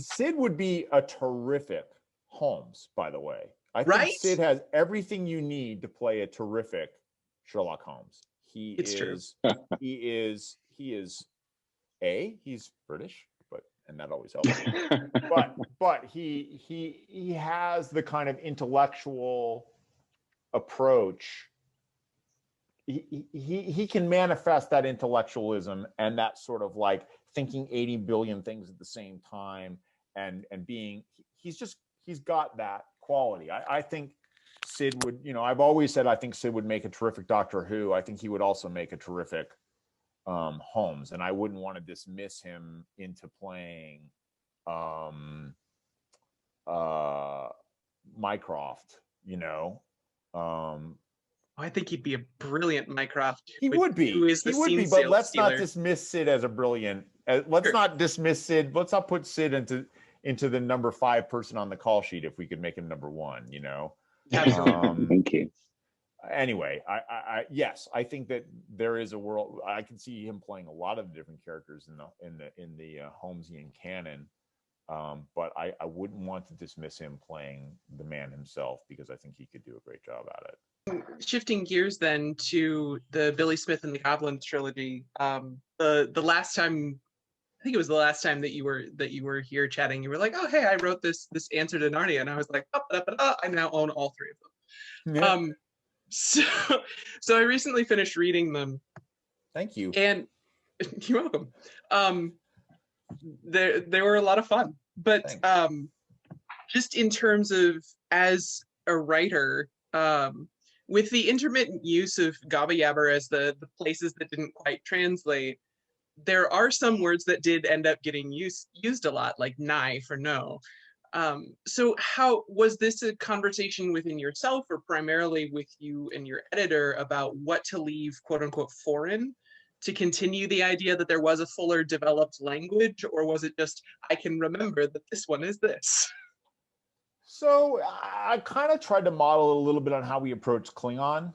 Speaker 3: Sid would be a terrific Holmes, by the way. I think
Speaker 12: right?
Speaker 3: Sid has everything you need to play a terrific Sherlock Holmes. He's British, and that always helps. but he has the kind of intellectual approach. He can manifest that intellectualism and that sort of like thinking 80 billion things at the same time and being, he's got that quality. I think Sid would, I've always said I think Sid would make a terrific Doctor Who. I think he would also make a terrific Holmes, and I wouldn't want to dismiss him into playing Mycroft,
Speaker 12: I think he'd be a brilliant Mycroft.
Speaker 3: He would be. But let's not dismiss Sid as a brilliant. Let's not dismiss Sid. Let's not put Sid into the number 5 person on the call sheet if we could make him number 1.
Speaker 12: Absolutely.
Speaker 2: Thank you.
Speaker 3: Anyway, yes, I think that there is a world. I can see him playing a lot of different characters in the Holmesian canon. But I wouldn't want to dismiss him playing the man himself, because I think he could do a great job at it.
Speaker 12: Shifting gears then to the Billy Smith and the Goblins trilogy. The last time, I think it was the last time that you were here chatting, you were like, "Oh, hey, I wrote this answer to Narnia," and I was like, I now own all three of them.
Speaker 3: Yeah.
Speaker 12: So I recently finished reading them.
Speaker 3: Thank you.
Speaker 12: And you're welcome. They were a lot of fun, but just in terms of as a writer, with the intermittent use of Gabba Yabber as the places that didn't quite translate, there are some words that did end up getting used a lot, like nigh for no. So how was this a conversation within yourself, or primarily with you and your editor, about what to leave quote unquote foreign to continue the idea that there was a fuller developed language, or was it just, I can remember that this one is this?
Speaker 3: So I kind of tried to model it a little bit on how we approach Klingon,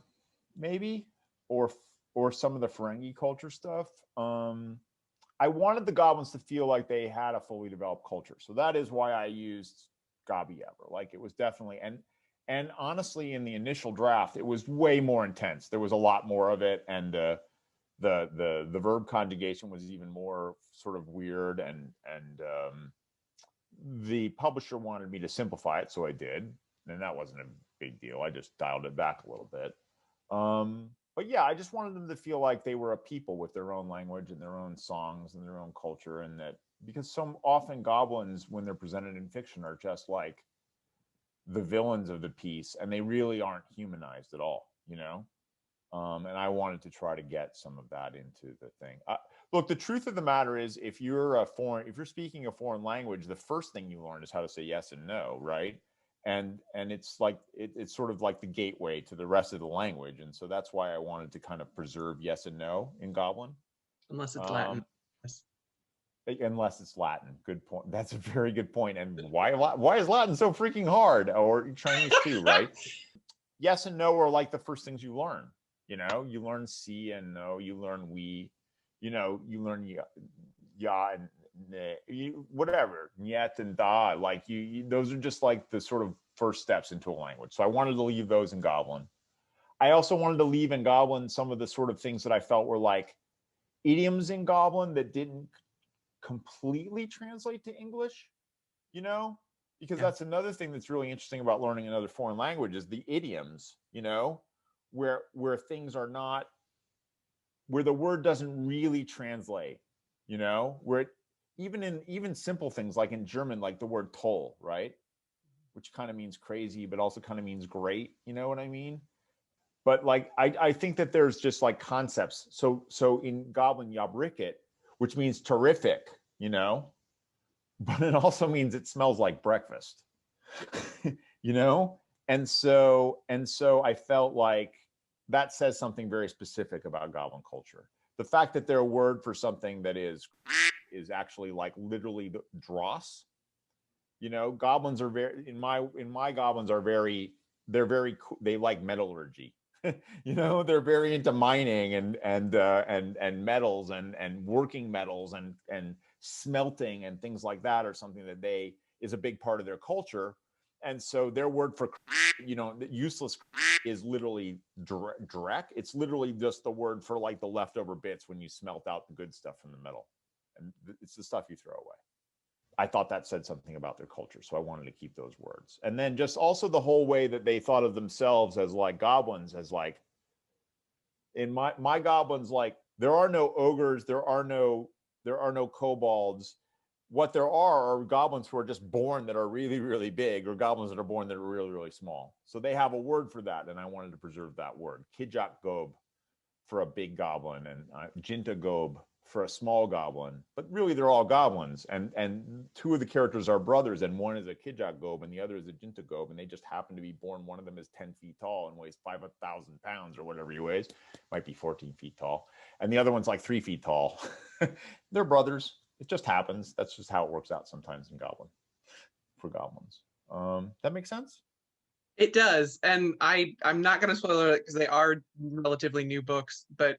Speaker 3: maybe, or some of the Ferengi culture stuff. I wanted the goblins to feel like they had a fully developed culture. So that is why I used Gabba Yabber. Like, it was definitely, and honestly, in the initial draft, it was way more intense. There was a lot more of it, and the verb conjugation was even more sort of weird, and the publisher wanted me to simplify it, so I did, and that wasn't a big deal. I just dialed it back a little bit. But yeah, I just wanted them to feel like they were a people with their own language and their own songs and their own culture, and that, because so often goblins, when they're presented in fiction, are just like the villains of the piece, and they really aren't humanized at all, you know? And I wanted to try to get some of that into the thing. Look, the truth of the matter is, if you're speaking a foreign language, the first thing you learn is how to say yes and no, right? And it's like it's sort of like the gateway to the rest of the language, and so that's why I wanted to kind of preserve yes and no in Goblin.
Speaker 12: Unless it's Latin.
Speaker 3: Unless it's Latin. Good point. That's a very good point. And why is Latin so freaking hard? Or Chinese too, right? Yes and no are like the first things you learn. You know, you learn si and no, you learn we, you know, you learn ya and whatever, yet and da, like those are just like the sort of first steps into a language. So I wanted to leave those in Goblin. I also wanted to leave in Goblin some of the sort of things that I felt were like idioms in Goblin that didn't completely translate to English, you know, because that's another thing that's really interesting about learning another foreign language is the idioms, you know, where things are not, where the word doesn't really translate, you know, where it, even simple things like in German, like the word toll, right? Which kind of means crazy, but also kind of means great. You know what I mean? But like, I think that there's just like concepts. So in Goblin, Yabricket, which means terrific, you know, but it also means it smells like breakfast, you know? And so I felt like that says something very specific about Goblin culture. The fact that their word for something that is actually like literally the dross. You know, goblins are very, in my goblins are very, they like metallurgy. You know, they're very into mining and metals and working metals and smelting and things like that are something that is a big part of their culture. And so their word for, you know, useless is literally dreck. It's literally just the word for like the leftover bits when you smelt out the good stuff from the metal. And it's the stuff you throw away. I thought that said something about their culture, so I wanted to keep those words. And then just also the whole way that they thought of themselves as like goblins, as like, in my goblins, like there are no ogres, there are no kobolds. What there are goblins who are just born that are really, really big, or goblins that are born that are really, really small. So they have a word for that, and I wanted to preserve that word. Kijak Gob for a big goblin, and Jinta Gob for a small goblin. But really, they're all goblins, and two of the characters are brothers, and one is a Kijak Gob, and the other is a Jinta Gob, and they just happen to be born. One of them is 10 feet tall and weighs 5,000 pounds, or whatever he weighs. Might be 14 feet tall. And the other one's like 3 feet tall. They're brothers. It just happens. That's just how it works out sometimes in Goblin for goblins. That makes sense?
Speaker 12: It does. And I'm not going to spoil it because they are relatively new books, but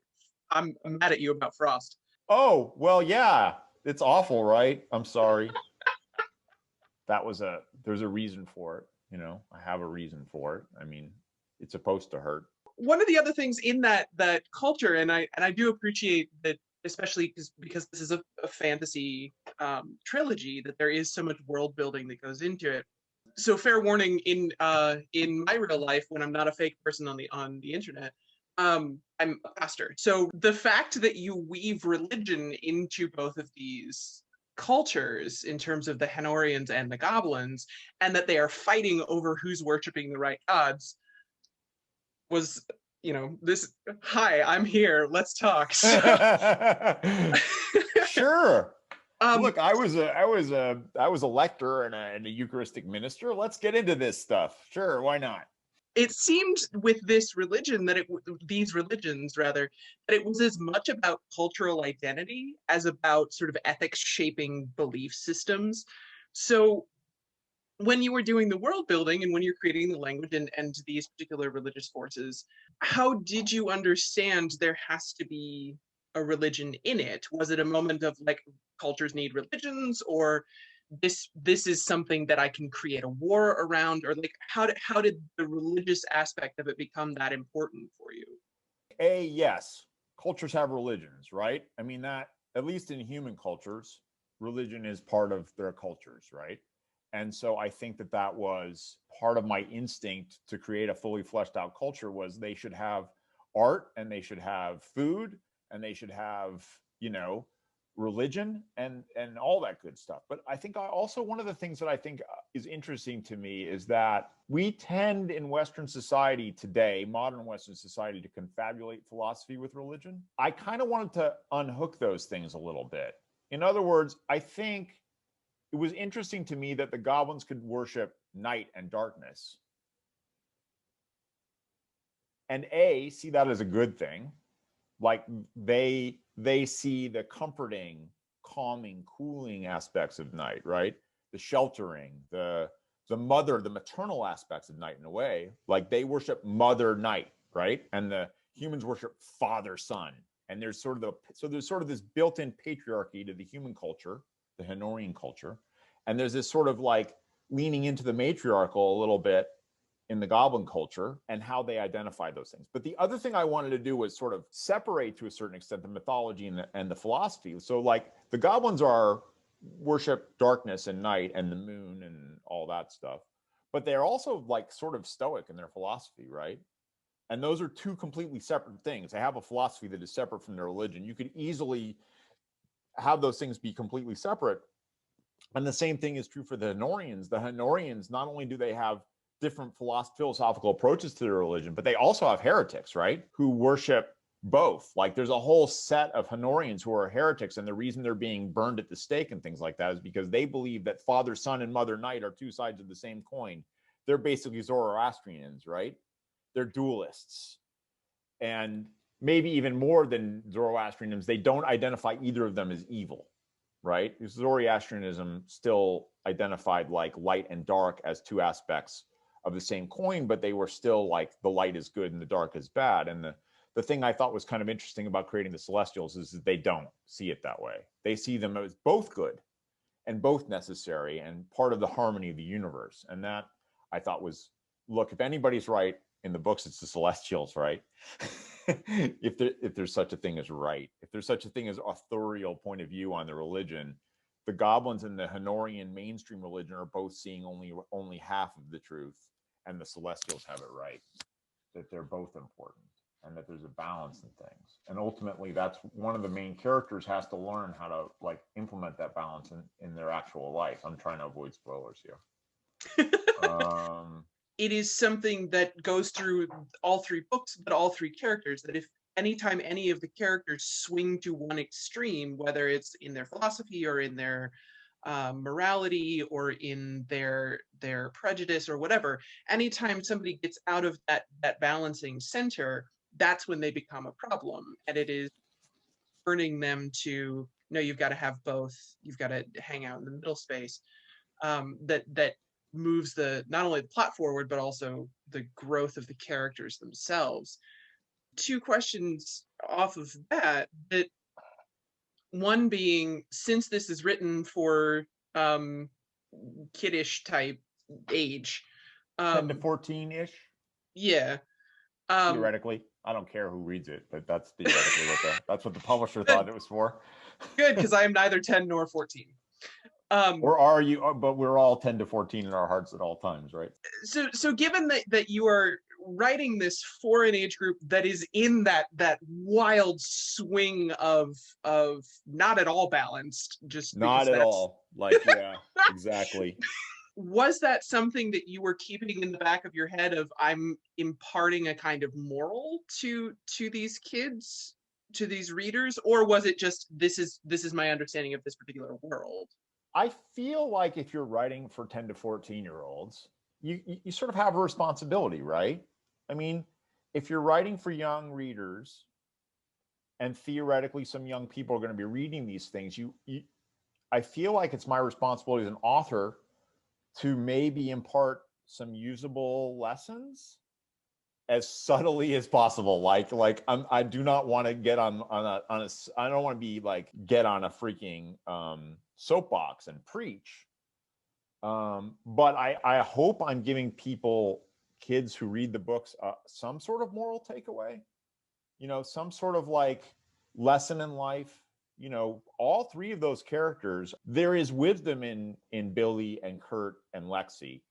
Speaker 12: I'm mad at you about Frost.
Speaker 3: Oh, well, yeah. It's awful, right? I'm sorry. there's a reason for it. You know, I have a reason for it. I mean, it's supposed to hurt.
Speaker 12: One of the other things in that culture, and I do appreciate that, especially because this is a fantasy trilogy, that there is so much world building that goes into it. So fair warning, in my real life, when I'm not a fake person on the internet, I'm a pastor. So the fact that you weave religion into both of these cultures in terms of the Hanorrians and the goblins, and that they are fighting over who's worshiping the right gods, was, you know, this, hi, I'm here, let's talk.
Speaker 3: Sure. Look, I was a lector and a Eucharistic minister. Let's get into this stuff. Sure, why not?
Speaker 12: It seemed with this religion these religions rather, that it was as much about cultural identity as about sort of ethics shaping belief systems. So when you were doing the world building and when you're creating the language and these particular religious forces, how did you understand there has to be a religion in it? Was it a moment of like, cultures need religions, or this is something that I can create a war around, or like how did the religious aspect of it become that important for you?
Speaker 3: Yes, cultures have religions, right? I mean, that, at least in human cultures, religion is part of their cultures, right? And so I think that was part of my instinct to create a fully fleshed out culture, was they should have art, and they should have food, and they should have, you know, religion and all that good stuff. But I think also one of the things that I think is interesting to me is that we tend in Western society today, modern Western society, to confabulate philosophy with religion. I kind of wanted to unhook those things a little bit. In other words, I think it was interesting to me that the goblins could worship night and darkness, and see that as a good thing. Like they see the comforting, calming, cooling aspects of night, right? The sheltering, the maternal aspects of night in a way. Like they worship Mother Night, right? And the humans worship Father Sun. And there's sort of this built-in patriarchy to the human culture, the Hanorrian culture. And there's this sort of like leaning into the matriarchal a little bit in the goblin culture and how they identify those things. But the other thing I wanted to do was sort of separate, to a certain extent, the mythology and the philosophy. So like the goblins worship darkness and night and the moon and all that stuff, but they're also like sort of stoic in their philosophy, right? And those are two completely separate things. They have a philosophy that is separate from their religion. You could easily have those things be completely separate. And the same thing is true for the Hanorrians. The Hanorrians, not only do they have different philosophical approaches to their religion, but they also have heretics, right? Who worship both. Like there's a whole set of Hanorrians who are heretics, and the reason they're being burned at the stake and things like that is because they believe that Father Sun and Mother Night are two sides of the same coin. They're basically Zoroastrians, right? They're dualists. And maybe even more than Zoroastrianism, they don't identify either of them as evil, right? Zoroastrianism still identified like light and dark as two aspects of the same coin, but they were still like the light is good and the dark is bad. And the thing I thought was kind of interesting about creating the Celestials is that they don't see it that way. They see them as both good and both necessary and part of the harmony of the universe. And that I thought was, look, if anybody's right in the books, it's the Celestials, right? if there's such a thing as right, if there's such a thing as authorial point of view on the religion, the goblins and the Hanorrian mainstream religion are both seeing only half of the truth, and the Celestials have it right, that they're both important and that there's a balance in things. And ultimately, that's one of the main characters has to learn how to like implement that balance in their actual life. I'm trying to avoid spoilers here.
Speaker 12: It is something that goes through all three books, but all three characters, that if anytime any of the characters swing to one extreme, whether it's in their philosophy or in their morality or in their prejudice or whatever, anytime somebody gets out of that balancing center, that's when they become a problem. And it is burning them to, no, you've got to have both. You've got to hang out in the middle space. That moves not only the plot forward, but also the growth of the characters themselves. Two questions off of that one being, since this is written for kiddish type age.
Speaker 3: 10 to 14-ish,
Speaker 12: Yeah.
Speaker 3: theoretically. I don't care who reads it, but that's theoretically that's what the publisher thought it was for.
Speaker 12: Good, because I am neither 10 nor 14.
Speaker 3: Or are you? But we're all 10 to 14 in our hearts at all times, right?
Speaker 12: So given that you are writing this for an age group that is in that wild swing of not at all balanced, just
Speaker 3: not at all. Like, yeah, exactly.
Speaker 12: Was that something that you were keeping in the back of your head of, I'm imparting a kind of moral to these kids, to these readers, or was it just this is my understanding of this particular world?
Speaker 3: I feel like if you're writing for 10 to 14-year-olds, you sort of have a responsibility, right? I mean, if you're writing for young readers, and theoretically some young people are going to be reading these things, I feel like it's my responsibility as an author to maybe impart some usable lessons as subtly as possible. Like I do not want to get on a I don't want to be like get on a freaking soapbox and preach. But I hope I'm giving kids who read the books some sort of moral takeaway, some sort of like lesson in life. All three of those characters, there is wisdom in Billy and Kurt and Lexi.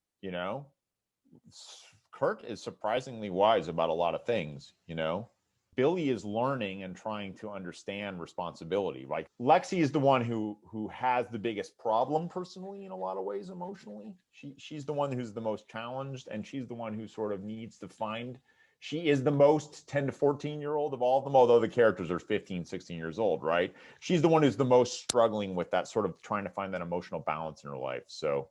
Speaker 3: Kurt is surprisingly wise about a lot of things. Billy is learning and trying to understand responsibility. Like Lexi is the one who has the biggest problem personally in a lot of ways emotionally. She's the one who's the most challenged, and she's the one who sort of needs to find. She is the most 10 to 14-year-old of all of them, although the characters are 15, 16 years old, right? She's the one who's the most struggling with that sort of trying to find that emotional balance in her life. So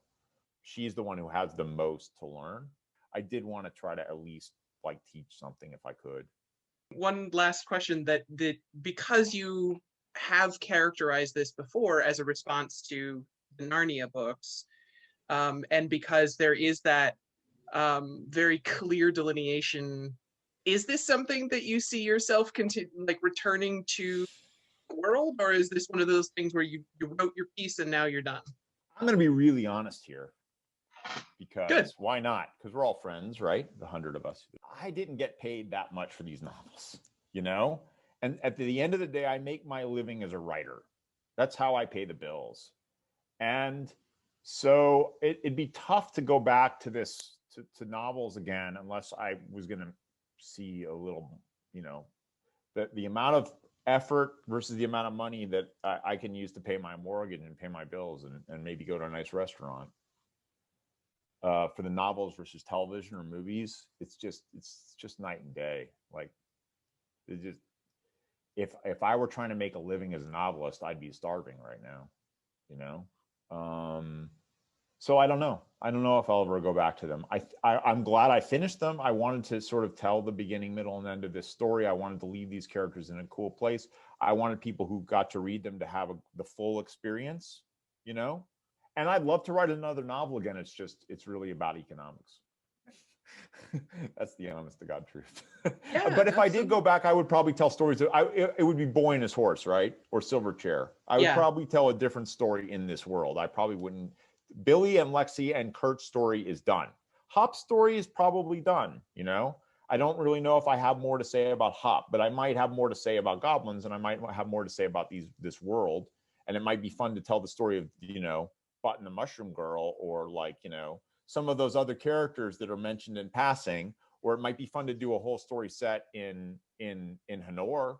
Speaker 3: she's the one who has the most to learn. I did want to try to at least like teach something if I could.
Speaker 12: One last question that because you have characterized this before as a response to the Narnia books, and because there is that very clear delineation, is this something that you see yourself returning to the world, or is this one of those things where you wrote your piece and now you're done?
Speaker 3: I'm going to be really honest here, because
Speaker 12: Good.
Speaker 3: Why not? Because we're all friends, right? The 100 of us. I didn't get paid that much for these novels, and at the end of the day, I make my living as a writer. That's how I pay the bills. And so it'd be tough to go back to this, to novels again, unless I was going to see a little, the amount of effort versus the amount of money that I can use to pay my mortgage and pay my bills and maybe go to a nice restaurant. For the novels versus television or movies, it's just night and day. Like, if I were trying to make a living as a novelist, I'd be starving right now, So I don't know. I don't know if I'll ever go back to them. I'm glad I finished them. I wanted to sort of tell the beginning, middle, and end of this story. I wanted to leave these characters in a cool place. I wanted people who got to read them to have the full experience, And I'd love to write another novel again. It's really about economics. That's the honest to God truth.
Speaker 12: Yeah,
Speaker 3: but if I did go back, I would probably tell stories. It would be Boy and His Horse, right? Or Silverchair. I would probably tell a different story in this world. I probably wouldn't. Billy and Lexi and Kurt's story is done. Hop's story is probably done. I don't really know if I have more to say about Hop, but I might have more to say about goblins, and I might have more to say about this world. And it might be fun to tell the story of, Button and the Mushroom Girl, or some of those other characters that are mentioned in passing, or it might be fun to do a whole story set in Hanor,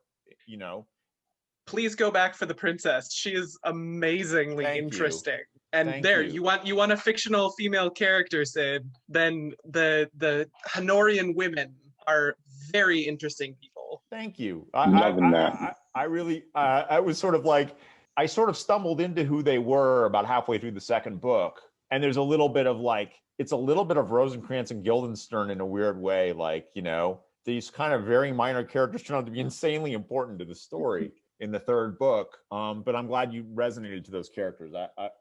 Speaker 12: Please go back for the princess. She is amazingly interesting. And
Speaker 3: Thank
Speaker 12: you want a fictional female character, Sid, then the Hanorian women are very interesting people.
Speaker 3: Thank you.
Speaker 2: Loving that.
Speaker 3: I really, I was sort of like, I sort of stumbled into who they were about halfway through the second book. And there's a little bit of it's a little bit of Rosencrantz and Guildenstern in a weird way. These kind of very minor characters turn out to be insanely important to the story in the third book. But I'm glad you resonated to those characters.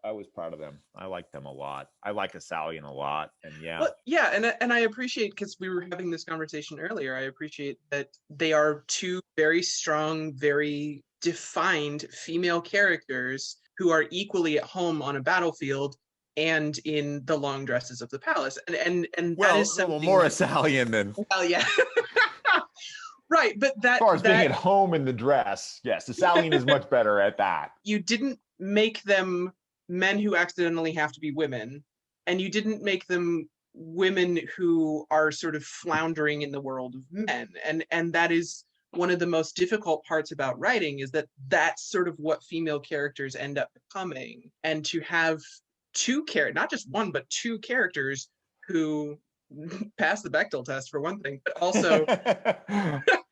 Speaker 3: I was proud of them. I like them a lot. I like Assalian a lot. And
Speaker 12: and I appreciate, because we were having this conversation earlier, I appreciate that they are two very strong, very defined female characters who are equally at home on a battlefield and in the long dresses of the palace. And
Speaker 3: Well,
Speaker 12: that is something
Speaker 3: more Italian than.
Speaker 12: Well, yeah. Right, but
Speaker 3: As far as being at home in the dress, yes, the Italian is much better at that.
Speaker 12: You didn't make them men who accidentally have to be women, and you didn't make them women who are sort of floundering in the world of men. And that is one of the most difficult parts about writing, is that that's sort of what female characters end up becoming. And to have two characters, not just one, but two characters who pass the Bechdel test for one thing, but also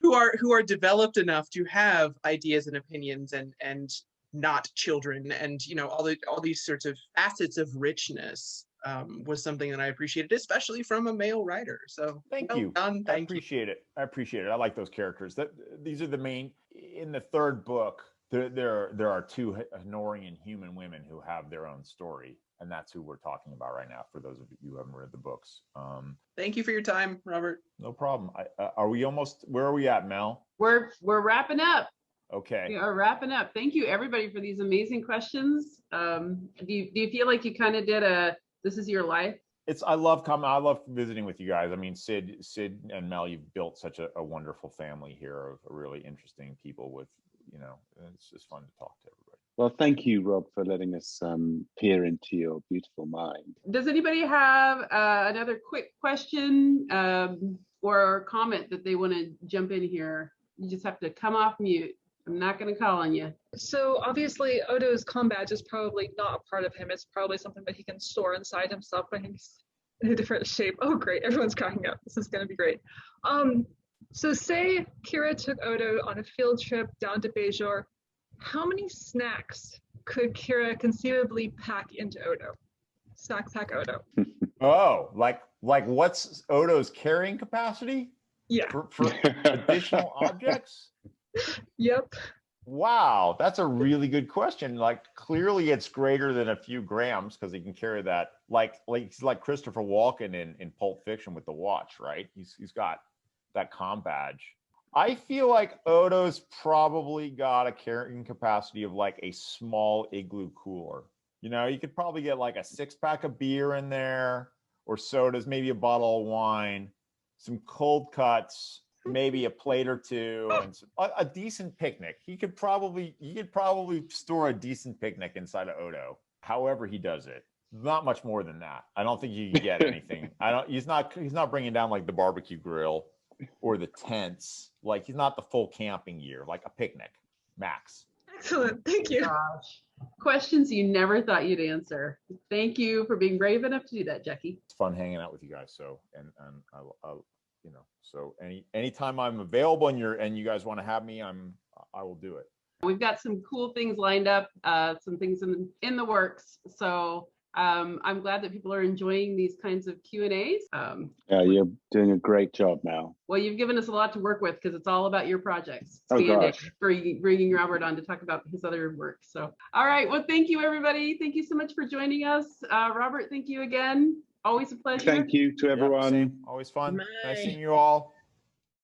Speaker 12: who are developed enough to have ideas and opinions and not children, and all these sorts of facets of richness was something that I appreciated, especially from a male writer. So
Speaker 3: thank you.
Speaker 12: Done.
Speaker 3: I appreciate it. I appreciate it. I like those characters. These are the main. In the third book, there are two Honorian human women who have their own story. And that's who we're talking about right now, for those of you who haven't read the books.
Speaker 12: Thank you for your time, Robert.
Speaker 3: No problem. Are we almost, where are we at, Mel?
Speaker 1: We're wrapping up.
Speaker 3: Okay.
Speaker 1: We are wrapping up. Thank you, everybody, for these amazing questions. Do you feel like you kind of did this is your life?
Speaker 3: I love visiting with you guys. I mean, Sid and Mel, you've built such a wonderful family here of really interesting people with, it's just fun to talk to everybody.
Speaker 2: Well, thank you, Rob, for letting us peer into your beautiful mind.
Speaker 1: Does anybody have another quick question or comment that they want to jump in here? You just have to come off mute. I'm not going to call on you.
Speaker 6: So obviously Odo's comm badge is probably not a part of him. It's probably something that he can store inside himself when he's in a different shape. Oh, great. Everyone's cracking up. This is going to be great. So say Kira took Odo on a field trip down to Bajor. How many snacks could Kira conceivably pack into Odo? Snack pack Odo.
Speaker 3: Oh, like what's Odo's carrying capacity?
Speaker 6: Yeah.
Speaker 3: For additional objects?
Speaker 6: Yep.
Speaker 3: Wow, that's a really good question. Like, clearly it's greater than a few grams, because he can carry that. He's like Christopher Walken in Pulp Fiction with the watch, right? He's got that comm badge. I feel like Odo's probably got a carrying capacity of like a small igloo cooler. You could probably get like a 6-pack of beer in there, or sodas, maybe a bottle of wine, some cold cuts, maybe a plate or two, and a decent picnic. You could probably store a decent picnic inside of Odo. However he does it, not much more than that. I don't think you can get anything. He's not bringing down like the barbecue grill or the tents. Like, he's not the full camping gear, like a picnic max.
Speaker 6: Excellent. Thank you.
Speaker 1: Gosh. Questions you never thought you'd answer. Thank you for being brave enough to do that, Jackie.
Speaker 3: It's fun hanging out with you guys. So, and so anytime I'm available and you guys want to have me, I will do it.
Speaker 1: We've got some cool things lined up, some things in the works. So I'm glad that people are enjoying these kinds of Q&As.
Speaker 2: Yeah, you're doing a great job, Mel.
Speaker 1: Well, you've given us a lot to work with, because it's all about your projects.
Speaker 2: Oh, gosh.
Speaker 1: Bringing Robert on to talk about his other work. So, all right. Well, thank you, everybody. Thank you so much for joining us. Robert, thank you again. Always a pleasure.
Speaker 2: Thank you to everyone.
Speaker 3: Yep, always fun. Nice seeing you all.